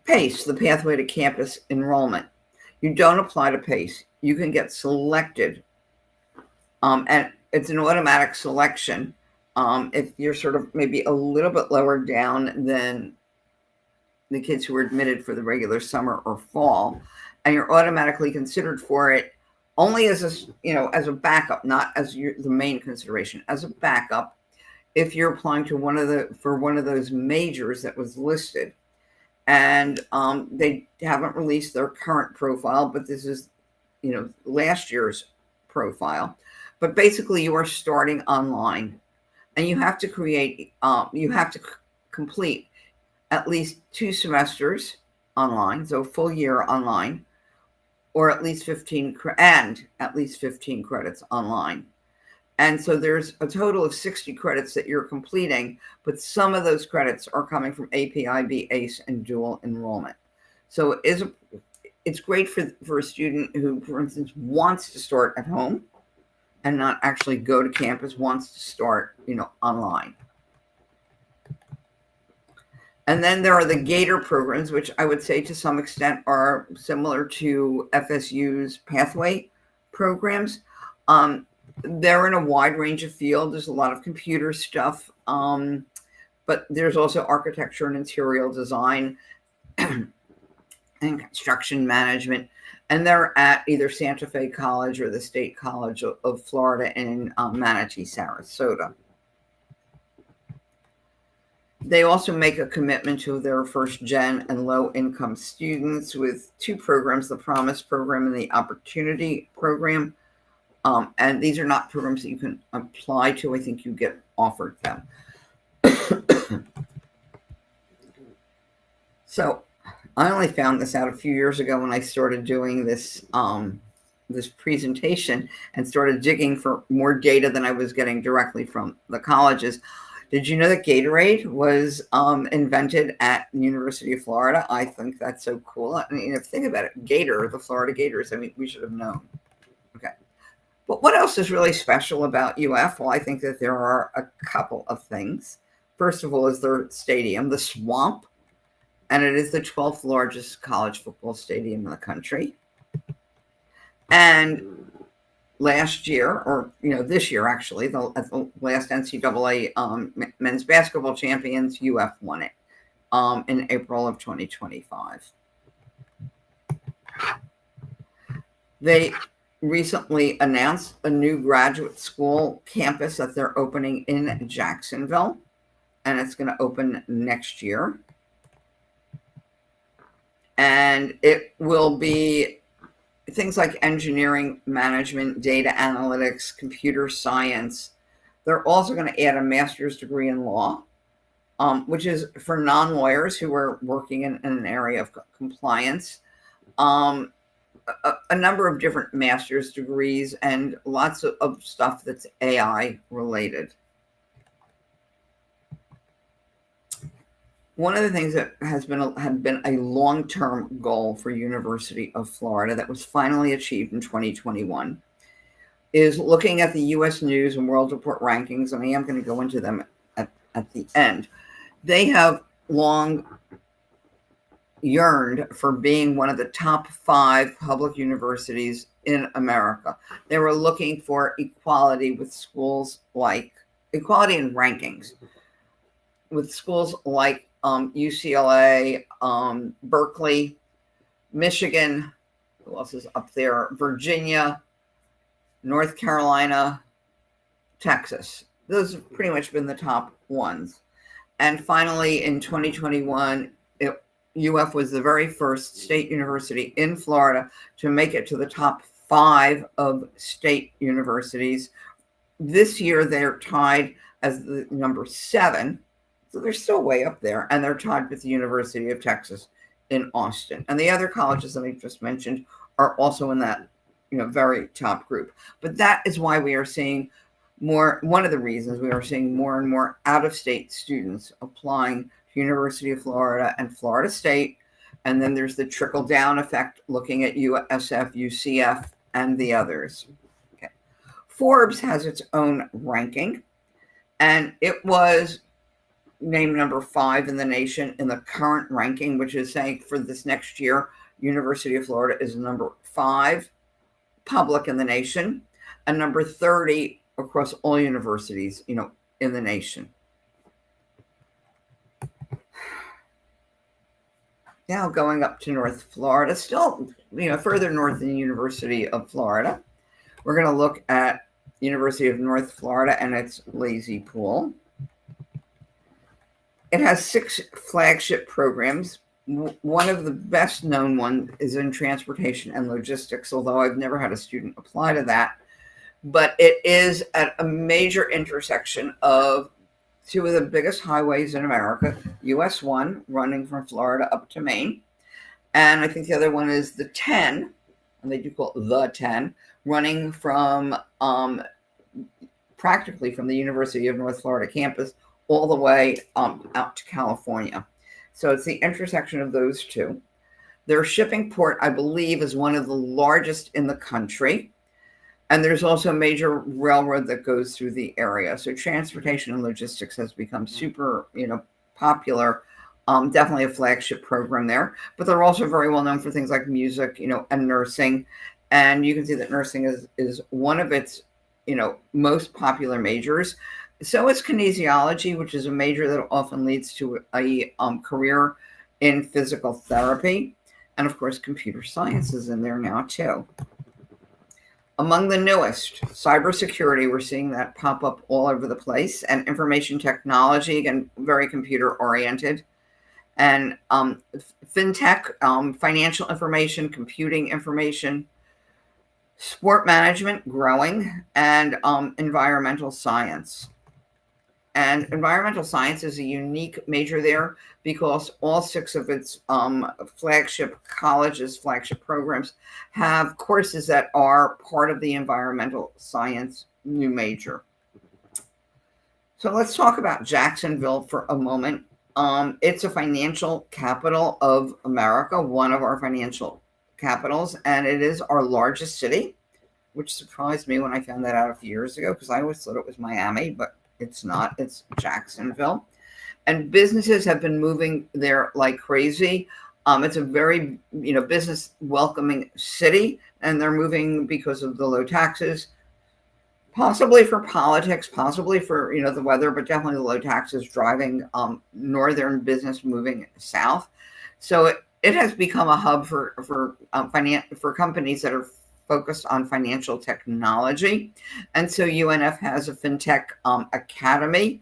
PACE, the pathway to campus enrollment. You don't apply to PACE. You can get selected, and it's an automatic selection if you're sort of maybe a little bit lower down than the kids who were admitted for the regular summer or fall, and you're automatically considered for it only as a backup, not as the main consideration, as a backup if you're applying to one of those majors that was listed. And they haven't released their current profile, but this is, last year's profile. But basically, you are starting online, and you have to complete at least 2 semesters online, so a full year online, or at least 15 credits online. And so there's a total of 60 credits that you're completing, but some of those credits are coming from APIB, ACE, and dual enrollment. So it's great for a student who, for instance, wants to start at home and not actually go to campus, wants to start, online. And then there are the Gator programs, which I would say to some extent are similar to FSU's pathway programs. They're in a wide range of fields. There's a lot of computer stuff, but there's also architecture and interior design and construction management. And they're at either Santa Fe College or the State College of Florida in Manatee, Sarasota. They also make a commitment to their first-gen and low-income students with 2 programs, the Promise Program and the Opportunity Program. And these are not programs that you can apply to. I think you get offered them. So I only found this out a few years ago when I started doing this presentation and started digging for more data than I was getting directly from the colleges. Did you know that Gatorade was invented at the University of Florida? I think that's so cool. I mean, think about it, the Florida Gators. I mean, we should have known. Okay. But what else is really special about UF? Well, I think that there are a couple of things. First of all, is their stadium, the Swamp, and it is the 12th largest college football stadium in the country. And last year, or this year actually, the last NCAA men's basketball champions, UF won it in April of 2025. They recently announced a new graduate school campus that they're opening in Jacksonville, and it's going to open next year. And it will be things like engineering, management, data analytics, computer science. They're also going to add a master's degree in law, which is for non-lawyers who are working in an area of compliance. A number of different master's degrees and lots of stuff that's AI related. One of the things that had been a long-term goal for University of Florida that was finally achieved in 2021 is looking at the U.S. News and World Report rankings, and I am going to go into them at the end. They have long yearned for being one of the top 5 public universities in America. They were looking for equality with schools like equality in rankings with schools like UCLA, Berkeley, Michigan, who else is up there? Virginia, North Carolina, Texas. Those have pretty much been the top ones. And finally, in 2021, UF was the very first state university in Florida to make it to the top 5 of state universities. This year, they're tied as the number 7. So they're still way up there, and they're tied with the University of Texas in Austin. And the other colleges that I just mentioned are also in that, very top group. But that is why we are seeing one of the reasons we are seeing more and more out-of-state students applying to University of Florida and Florida State. And then there's the trickle-down effect looking at USF, UCF, and the others. Okay. Forbes has its own ranking, and it was named number 5 in the nation in the current ranking, which is saying for this next year, University of Florida is number 5 public in the nation and number 30 across all universities, in the nation. Now going up to North Florida, still, further north than the University of Florida, we're going to look at University of North Florida and its Lazy Pool. It has 6 flagship programs. One of the best known ones is in transportation and logistics, although I've never had a student apply to that. But it is at a major intersection of 2 of the biggest highways in America, US 1 running from Florida up to Maine. And I think the other one is the 10, and they do call it the 10, running from practically from the University of North Florida campus all the way out to California. So it's the intersection of those 2. Their shipping port, I believe, is one of the largest in the country. And there's also a major railroad that goes through the area. So transportation and logistics has become super, popular. Definitely a flagship program there. But they're also very well known for things like music, and nursing. And you can see that nursing is one of its, most popular majors. So is kinesiology, which is a major that often leads to a career in physical therapy. And of course, computer science is in there now too. Among the newest, cybersecurity, we're seeing that pop up all over the place, and information technology, again, very computer oriented, and fintech, financial information, computing information, sport management, growing, and environmental science. And environmental science is a unique major there because all 6 of its flagship colleges, flagship programs, have courses that are part of the environmental science new major. So let's talk about Jacksonville for a moment. It's a financial capital of America, one of our financial capitals, and it is our largest city, which surprised me when I found that out a few years ago because I always thought it was Miami, but it's not. It's Jacksonville. And businesses have been moving there like crazy. It's a very, business welcoming city, and they're moving because of the low taxes, possibly for politics, possibly for the weather, but definitely the low taxes driving northern business moving south. So it has become a hub for companies that are focused on financial technology, and so UNF has a fintech academy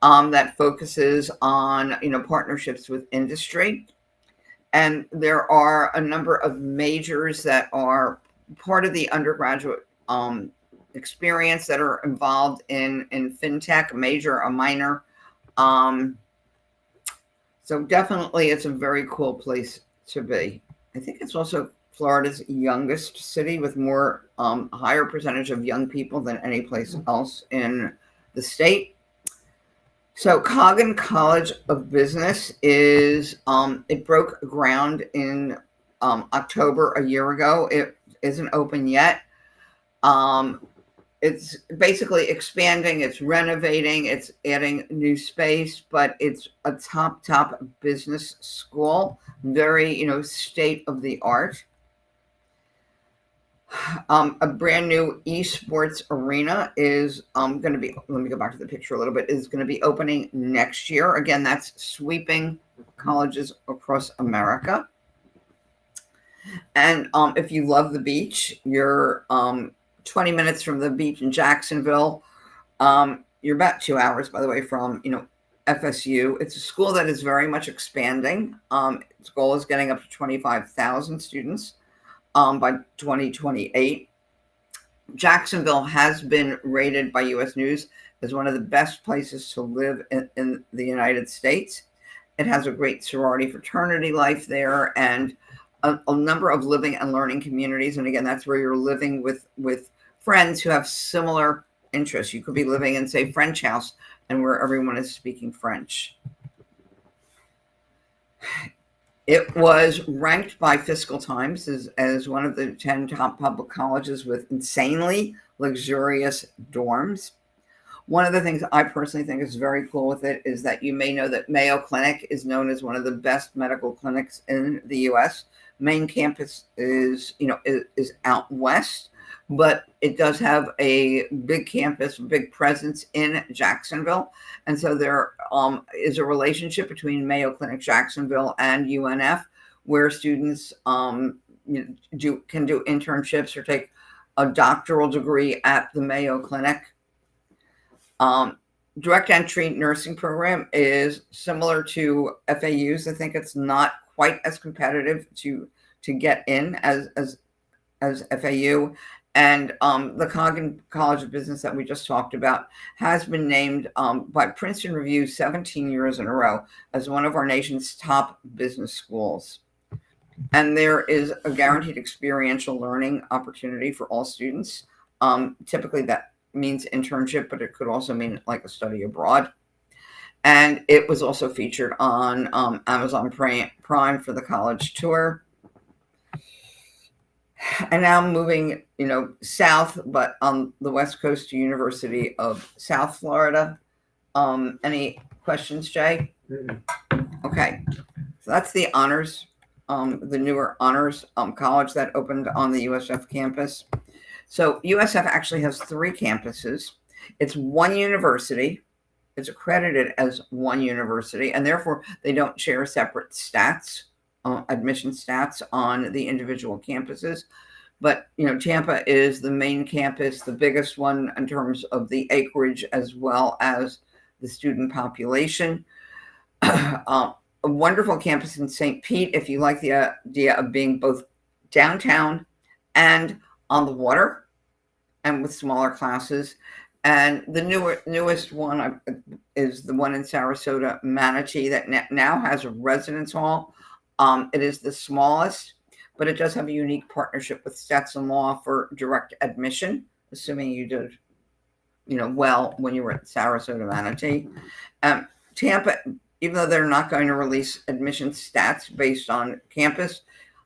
that focuses on partnerships with industry, and there are a number of majors that are part of the undergraduate experience that are involved in fintech, a major, a minor. Um, so definitely, it's a very cool place to be. I think it's also Florida's youngest city with more higher percentage of young people than any place else in the state. So Coggin College of Business it broke ground in October a year ago. It isn't open yet. It's basically expanding, it's renovating, it's adding new space, but it's a top business school, very, state of the art. A brand new esports arena is going to be, let me go back to the picture a little bit, is going to be opening next year. Again, that's sweeping colleges across America. And if you love the beach, you're 20 minutes from the beach in Jacksonville. You're about 2 hours, by the way, from, FSU. It's a school that is very much expanding. Its goal is getting up to 25,000 students by 2028. Jacksonville has been rated by U.S. News as one of the best places to live in the United States. It has a great sorority fraternity life there, and a number of living and learning communities. And again, that's where you're living with friends who have similar interests. You could be living in, say, French House, and where everyone is speaking French. It was ranked by Fiscal Times as one of the 10 top public colleges with insanely luxurious dorms. One of the things I personally think is very cool with it is that you may know that Mayo Clinic is known as one of the best medical clinics in the U.S. Main campus is out west, but it does have a big campus, big presence in Jacksonville. And so there is a relationship between Mayo Clinic Jacksonville and UNF where students can do internships or take a doctoral degree at the Mayo Clinic. Direct entry nursing program is similar to FAU's. I think it's not quite as competitive to get in as FAU. And the Coggin College of Business that we just talked about has been named by Princeton Review 17 years in a row as one of our nation's top business schools. And there is a guaranteed experiential learning opportunity for all students. Typically that means internship, but it could also mean like a study abroad. And it was also featured on Amazon Prime for the college tour. And now I'm moving, south, but on the West Coast to University of South Florida. Any questions, Jay? Okay, so that's the honors, the newer honors college that opened on the USF campus. So USF actually has 3 campuses. It's one university. It's accredited as one university, and therefore they don't share separate stats, admission stats on the individual campuses. But, Tampa is the main campus, the biggest one in terms of the acreage as well as the student population. A wonderful campus in St. Pete, if you like the idea of being both downtown and on the water and with smaller classes. And the newest one is the one in Sarasota, Manatee, that now has a residence hall. It is the smallest, but it does have a unique partnership with Stetson Law for direct admission, assuming you did well when you were at Sarasota Manatee. Tampa, even though they're not going to release admission stats based on campus,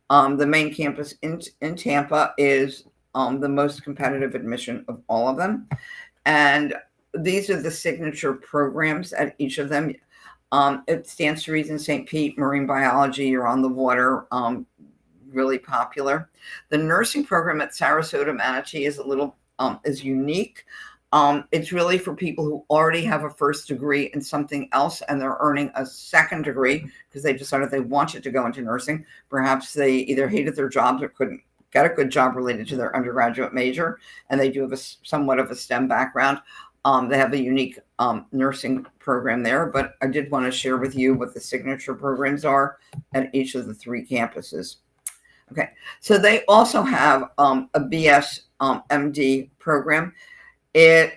the main campus in Tampa is the most competitive admission of all of them. And these are the signature programs at each of them. It stands to reason St. Pete, marine biology, you're on the water, really popular. The nursing program at Sarasota Manatee is a little is unique. It's really for people who already have a first degree in something else and they're earning a second degree because they decided they wanted to go into nursing. Perhaps they either hated their jobs or couldn't get a good job related to their undergraduate major, and they do have somewhat of a STEM background. They have a unique nursing program there, but I did want to share with you what the signature programs are at each of the 3 campuses. Okay, so they also have a BS MD program. It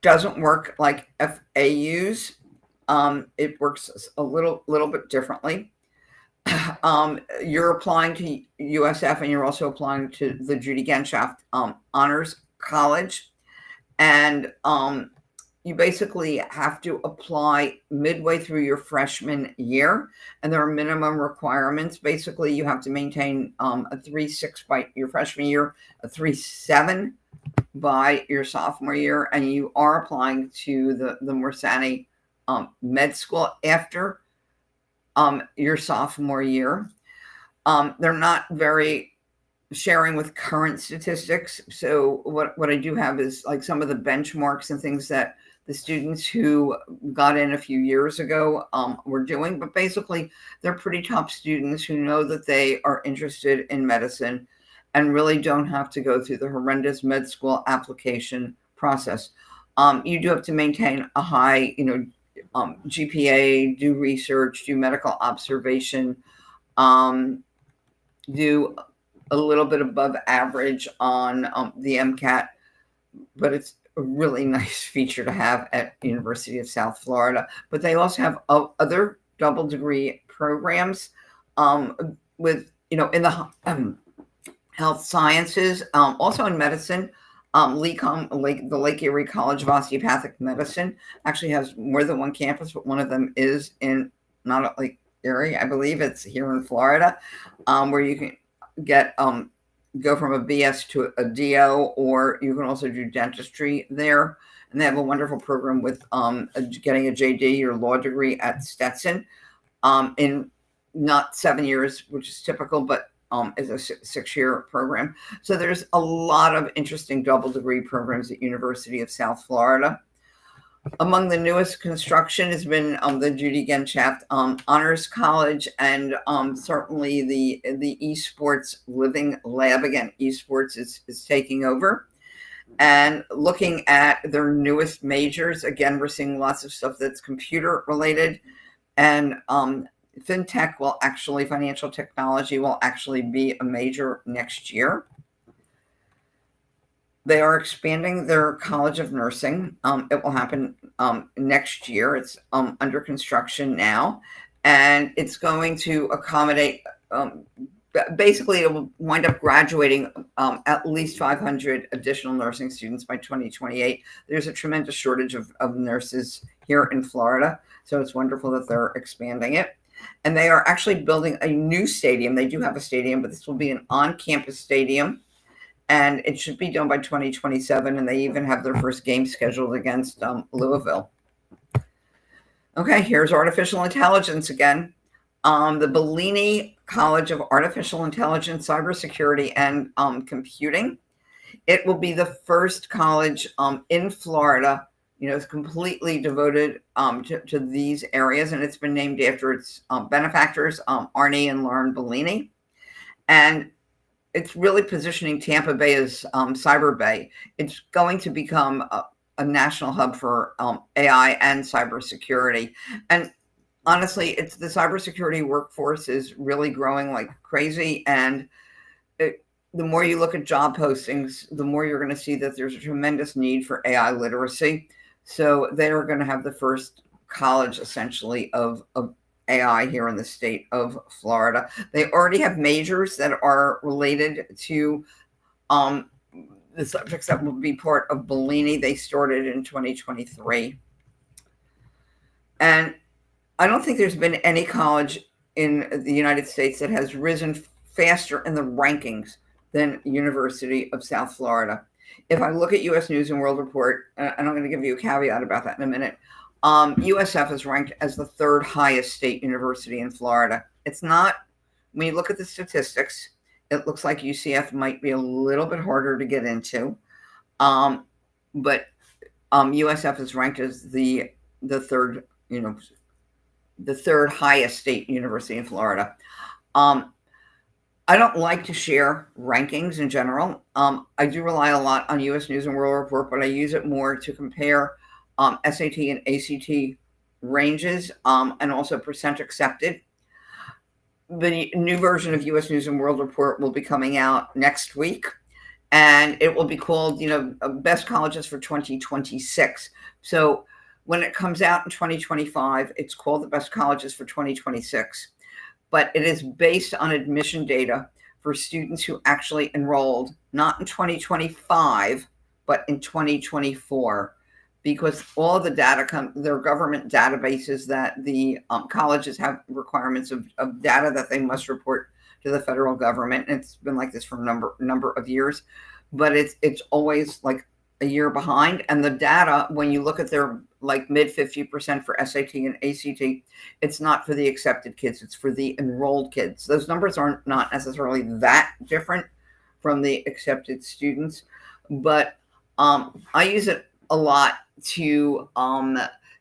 doesn't work like FAUs. It works a little bit differently. You're applying to USF and you're also applying to the Judi Honors College. And you basically have to apply midway through your freshman year, and there are minimum requirements. Basically, you have to maintain a 3.6 by your freshman year, a 3.7 by your sophomore year, and you are applying to the Morsani med school after your sophomore year. They're not very sharing with current statistics. So what I do have is like some of the benchmarks and things that the students who got in a few years ago were doing. But basically, they're pretty top students who know that they are interested in medicine and really don't have to go through the horrendous med school application process. You do have to maintain a high, GPA, do research, do medical observation, do a little bit above average on the MCAT, but it's a really nice feature to have at University of South Florida. But they also have other double degree programs with, in the health sciences, also in medicine. The Lake Erie College of Osteopathic Medicine actually has more than one campus, but one of them is in not at Lake Erie, I believe it's here in Florida, where you can get go from a BS to a DO, or you can also do dentistry there. And they have a wonderful program with getting a JD, your law degree at Stetson, in not 7 years, which is typical, but is a 6-year program. So there's a lot of interesting double degree programs at University of South Florida. Among the newest construction has been the Judi Honors College, and certainly the esports living lab. Again, esports is taking over. And looking at their newest majors, again, we're seeing lots of stuff that's computer related, and financial technology will actually be a major next year. They are expanding their College of Nursing. It will happen next year. It's under construction now, and it's going to accommodate, basically it will wind up graduating at least 500 additional nursing students by 2028. There's a tremendous shortage of nurses here in Florida, so it's wonderful that they're expanding it. And they are actually building a new stadium. They do have a stadium, but this will be an on-campus stadium, and it should be done by 2027. And they even have their first game scheduled against Louisville. Okay, here's artificial intelligence again. The Bellini College of Artificial Intelligence, Cybersecurity, and Computing. It will be the first college in Florida, is completely devoted to these areas, and it's been named after its benefactors, Arnie and Lauren Bellini. And it's really positioning Tampa Bay as Cyber Bay. It's going to become a national hub for AI and cybersecurity. And honestly, it's the cybersecurity workforce is really growing like crazy. And the more you look at job postings, the more you're going to see that there's a tremendous need for AI literacy. So they are going to have the first college essentially of AI here in the state of Florida. They already have majors that are related to the subjects that will be part of Bellini, they started in 2023. And I don't think there's been any college in the United States that has risen faster in the rankings than University of South Florida. If I look at U.S. News and World Report, and I'm going to give you a caveat about that in a minute, USF is ranked as the third highest state university in Florida. It's not, when you look at the statistics, it looks like UCF might be a little bit harder to get into, but USF is ranked as the third, the third highest state university in Florida. I don't like to share rankings in general. I do rely a lot on U.S. News and World Report, but I use it more to compare SAT and ACT ranges and also percent accepted. The new version of U.S. News and World Report will be coming out next week, and it will be called, Best Colleges for 2026. So when it comes out in 2025, it's called the Best Colleges for 2026. But it is based on admission data for students who actually enrolled, not in 2025, but in 2024, because all of the data they're government databases that the colleges have requirements of data that they must report to the federal government. And it's been like this for a number of years, but it's always like a year behind. And the data, when you look at their like mid 50% for SAT and ACT, it's not for the accepted kids, it's for the enrolled kids. Those numbers are not necessarily that different from the accepted students, but I use it a lot to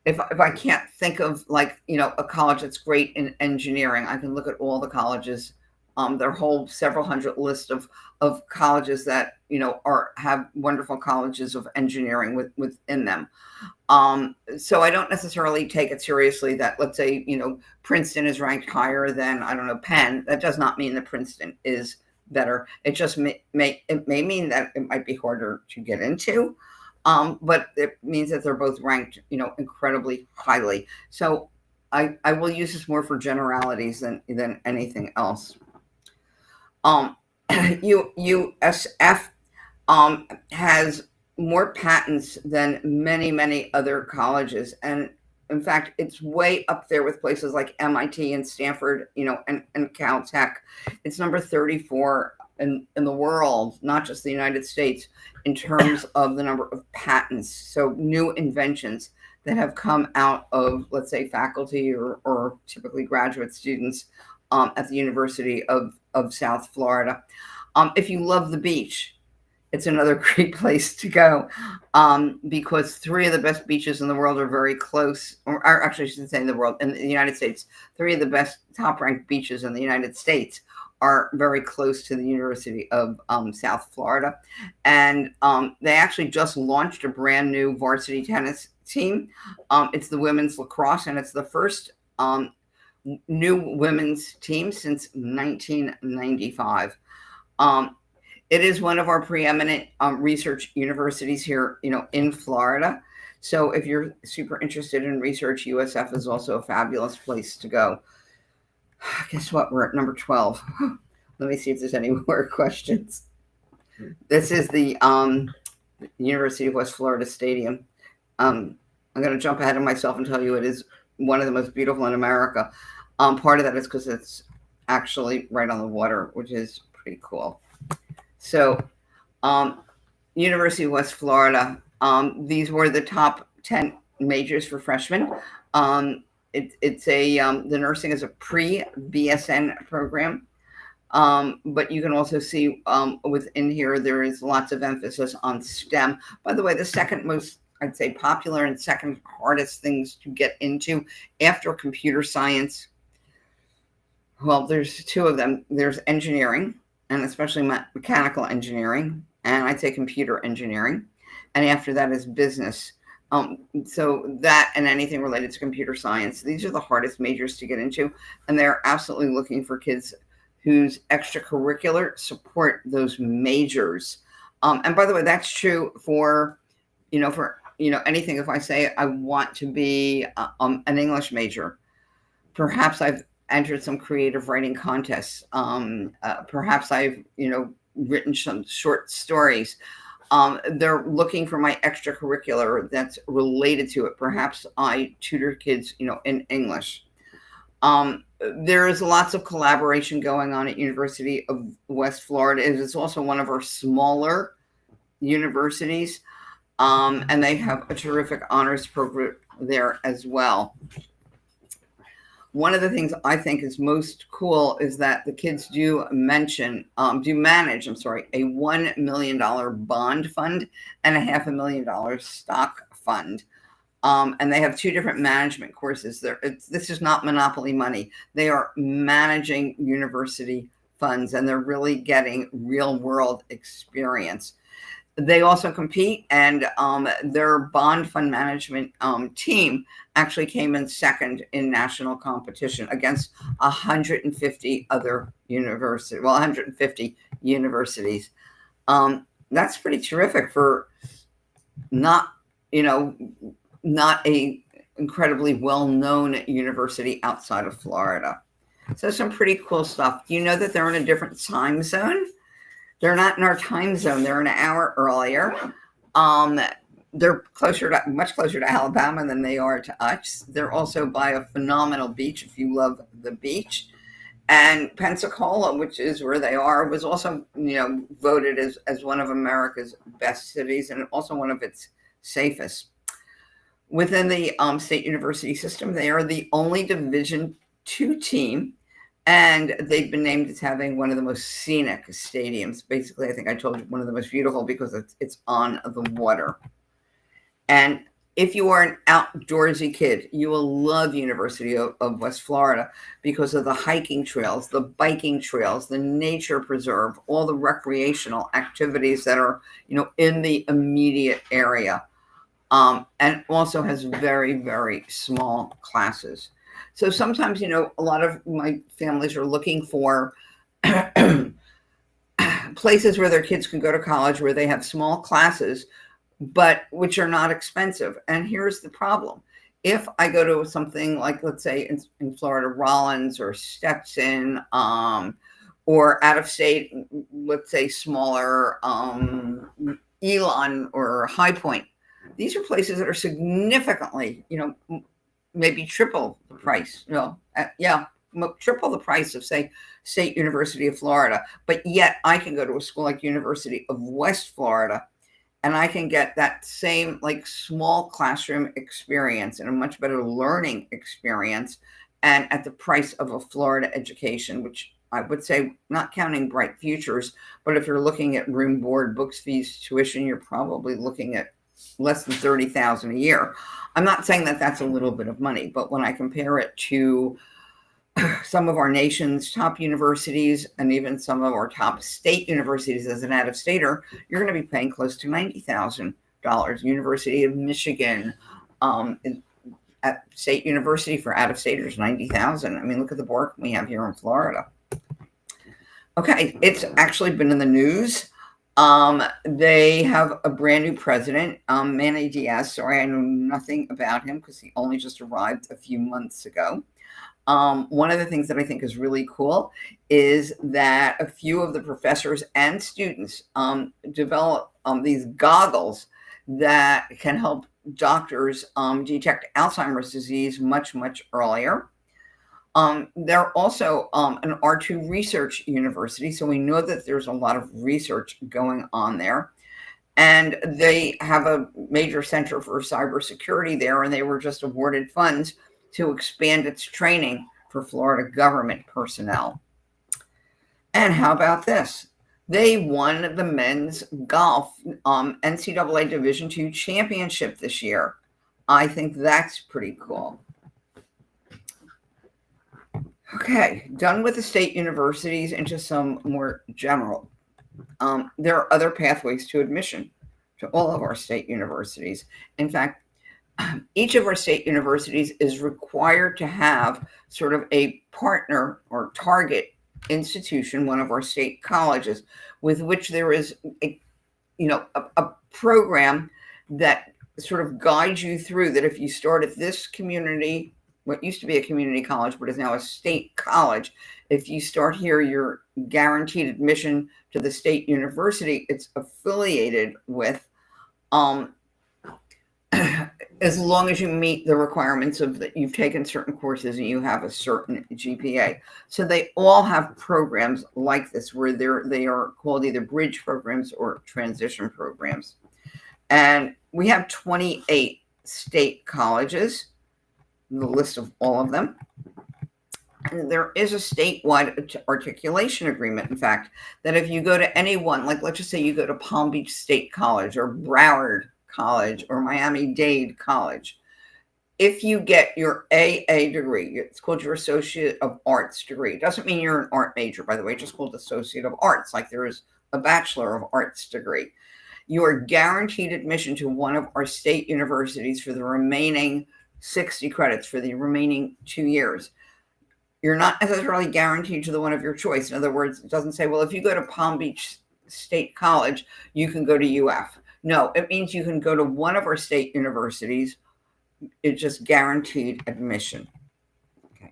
if I can't think of a college that's great in engineering, I can look at all the colleges, their whole several hundred list of colleges that have wonderful colleges of engineering within them. So I don't necessarily take it seriously that, let's say, Princeton is ranked higher than, I don't know, Penn. That does not mean that Princeton is better. It just may mean that it might be harder to get into, but it means that they're both ranked, incredibly highly. So I will use this more for generalities than anything else. USF has more patents than many other colleges, and in fact, it's way up there with places like MIT and Stanford, and Caltech. It's number 34 in the world, not just the United States, in terms of the number of patents. So new inventions that have come out of, let's say, faculty or typically graduate students at the University of South Florida. If you love the beach, it's another great place to go, because three of the best beaches in the world are very close, or actually I should say in the world, in the United States, three of the best top-ranked beaches in the United States are very close to the University of South Florida. And they actually just launched a brand new varsity tennis team. It's the women's lacrosse, and it's the first new women's team since 1995. It is one of our preeminent research universities here, in Florida. So if you're super interested in research, USF is also a fabulous place to go. Guess what? We're at number 12. Let me see if there's any more questions. This is the University of West Florida Stadium. I'm going to jump ahead of myself and tell you it is one of the most beautiful in America. Part of that is because it's actually right on the water, which is pretty cool. So, University of West Florida, these were the top 10 majors for freshmen. It's the nursing is a pre-BSN program, but you can also see within here, there is lots of emphasis on STEM. By the way, the second most, I'd say, popular and second hardest things to get into after computer science, well, there's two of them. There's engineering, and especially mechanical engineering, and I'd say computer engineering. And after that is business. So that and anything related to computer science, these are the hardest majors to get into. And they're absolutely looking for kids whose extracurricular support those majors. And by the way, that's true for anything. If I say I want to be an English major, perhaps I've entered some creative writing contests. Perhaps I've, written some short stories. They're looking for my extracurricular that's related to it. Perhaps I tutor kids, in English. There is lots of collaboration going on at University of West Florida. It's also one of our smaller universities, and they have a terrific honors program there as well. One of the things I think is most cool is that the kids do manage, a $1 million bond fund and a $500,000 stock fund. And they have two different management courses. This is not monopoly money. They are managing university funds, and they're really getting real world experience. They also compete, and their bond fund management team actually came in second in national competition against 150 other universities. Well, 150 universities. That's pretty terrific for not a incredibly well-known university outside of Florida. So some pretty cool stuff. Do you know that they're in a different time zone? They're not in our time zone. They're an hour earlier. They're much closer to Alabama than they are to us. They're also by a phenomenal beach if you love the beach. And Pensacola, which is where they are, was also, voted as one of America's best cities and also one of its safest. Within the state university system, they are the only Division II team, and they've been named as having one of the most scenic stadiums. Basically, I think I told you one of the most beautiful because it's on the water. And if you are an outdoorsy kid, you will love University of West Florida because of the hiking trails, the biking trails, the nature preserve, all the recreational activities that are, in the immediate area. And also has very, very small classes. So sometimes, a lot of my families are looking for places where their kids can go to college where they have small classes, but which are not expensive. And here's the problem. If I go to something like, let's say in Florida, Rollins or Stetson, or out of state, let's say smaller, Elon or High Point, these are places that are significantly, maybe triple the price, triple the price of, say, State University of Florida. But yet I can go to a school like University of West Florida, and I can get that same small classroom experience and a much better learning experience, and at the price of a Florida education, which I would say, not counting Bright Futures, but if you're looking at room, board, books, fees, tuition, you're probably looking at less than $30,000 a year. I'm not saying that that's a little bit of money, but when I compare it to some of our nation's top universities and even some of our top state universities as an out-of-stater, you're going to be paying close to $90,000. University of Michigan, at State University for out-of-staters, $90,000. I mean, look at the work we have here in Florida. Okay, it's actually been in the news. They have a brand new president, Manny Diaz. Sorry, I know nothing about him because he only just arrived a few months ago. One of the things that I think is really cool is that a few of the professors and students develop these goggles that can help doctors detect Alzheimer's disease much, much earlier. They're also an R2 research university, so we know that there's a lot of research going on there. And they have a major center for cybersecurity there, and they were just awarded funds to expand its training for Florida government personnel. And how about this? They won the men's golf NCAA Division II championship this year. I think that's pretty cool. Okay, done with the state universities, into some more general. There are other pathways to admission to all of our state universities. In fact, each of our state universities is required to have sort of a partner or target institution, one of our state colleges, with which there is a program that sort of guides you through that. If you start at this community what used to be a community college, but is now a state college. If you start here, you're guaranteed admission to the state university it's affiliated with, as long as you meet the requirements of that you've taken certain courses and you have a certain GPA. So they all have programs like this where they are called either bridge programs or transition programs. And we have 28 state colleges, the list of all of them. And there is a statewide articulation agreement, in fact, that if you go to any one, like let's just say you go to Palm Beach State College or Broward College or Miami-Dade College, if you get your AA degree, it's called your Associate of Arts degree. It doesn't mean you're an art major, by the way, it's just called Associate of Arts, like there is a Bachelor of Arts degree. You are guaranteed admission to one of our state universities for the remaining 60 credits for the remaining 2 years. You're not necessarily guaranteed to the one of your choice. In other words, it doesn't say, well, if you go to Palm Beach State College, you can go to UF. No, it means you can go to one of our state universities. It's just guaranteed admission. Okay.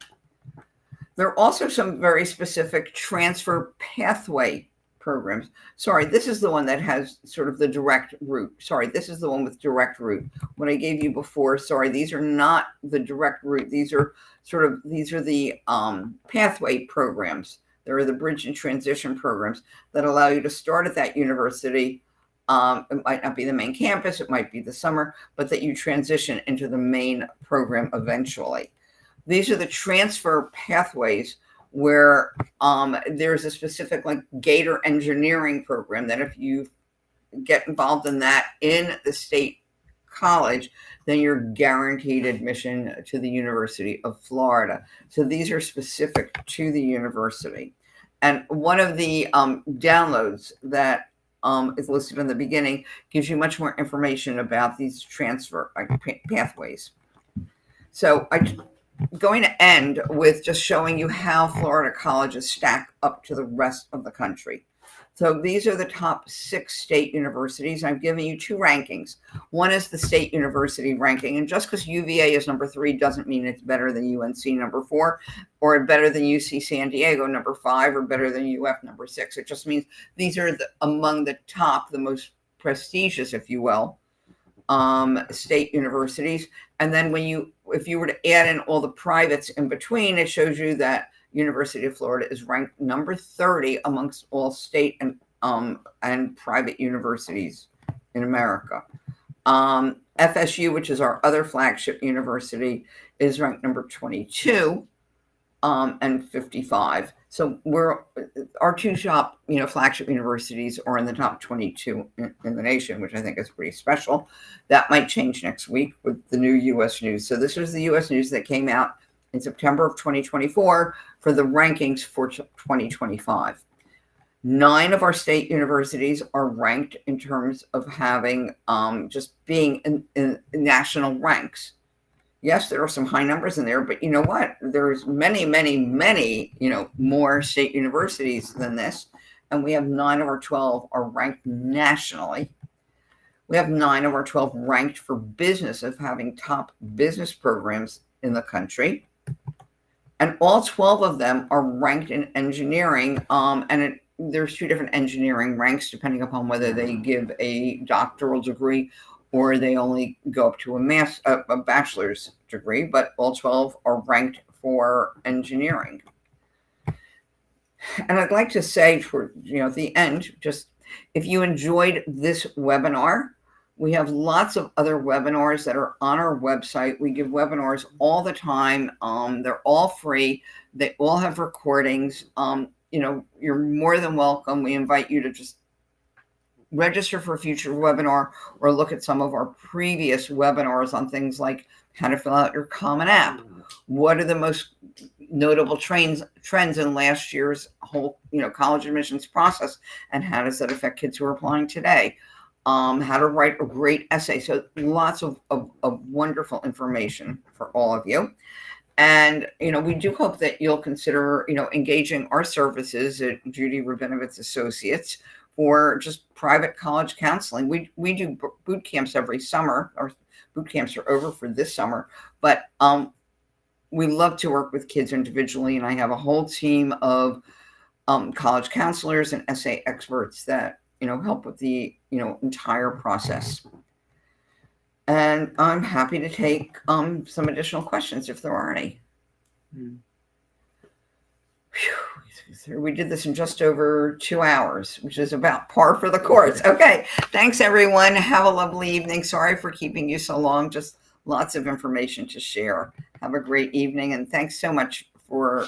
There are also some very specific transfer pathway programs. Sorry, this is the one that has sort of the direct route. Sorry, this is the one with direct route. What I gave you before, sorry, these are not the direct route. These are the pathway programs. There are the bridge and transition programs that allow you to start at that university. It might not be the main campus, it might be the summer, but that you transition into the main program eventually. These are the transfer pathways where there's a specific like Gator engineering program that if you get involved in that in the state college, then you're guaranteed admission to the University of Florida. So these are specific to the university. And one of the downloads that is listed in the beginning gives you much more information about these transfer pathways. So I'm going to end with just showing you how Florida colleges stack up to the rest of the country. So these are the top 6 state universities. I've given you 2 rankings. One is the state university ranking. And just because UVA is number 3 doesn't mean it's better than UNC number 4 or better than UC San Diego number 5 or better than UF number 6. It just means these are among the top, the most prestigious, if you will, state universities. And then if you were to add in all the privates in between, it shows you that University of Florida is ranked number 30 amongst all state and private universities in America. FSU, which is our other flagship university, is ranked number 22 and 55. So our 2 flagship universities are in the top 22 in the nation, which I think is pretty special. That might change next week with the new U.S. News. So this was the U.S. News that came out in September of 2024 for the rankings for 2025. 9 of our state universities are ranked in terms of having just being in national ranks. Yes, there are some high numbers in there, but you know what? There's many, many, many, more state universities than this. And we have 9 of our 12 are ranked nationally. We have 9 of our 12 ranked for business of having top business programs in the country. And all 12 of them are ranked in engineering. There's 2 different engineering ranks, depending upon whether they give a doctoral degree or they only go up to a bachelor's degree, but all 12 are ranked for engineering. And I'd like to say for, at the end, just if you enjoyed this webinar, we have lots of other webinars that are on our website. We give webinars all the time. They're all free. They all have recordings. You're more than welcome. We invite you to just register for a future webinar or look at some of our previous webinars on things like how to fill out your Common App. What are the most notable trends in last year's whole, college admissions process, and how does that affect kids who are applying today? How to write a great essay. So lots of wonderful information for all of you. And, we do hope that you'll consider, engaging our services at Judi Robinovitz Associates for just private college counseling. We do boot camps every summer. Our boot camps are over for this summer, but we love to work with kids individually, and I have a whole team of college counselors and essay experts that help with the entire process. And I'm happy to take some additional questions if there are any. We did this in just over 2 hours, which is about par for the course. Okay, thanks everyone. Have a lovely evening. Sorry for keeping you so long. Just lots of information to share. Have a great evening, and thanks so much for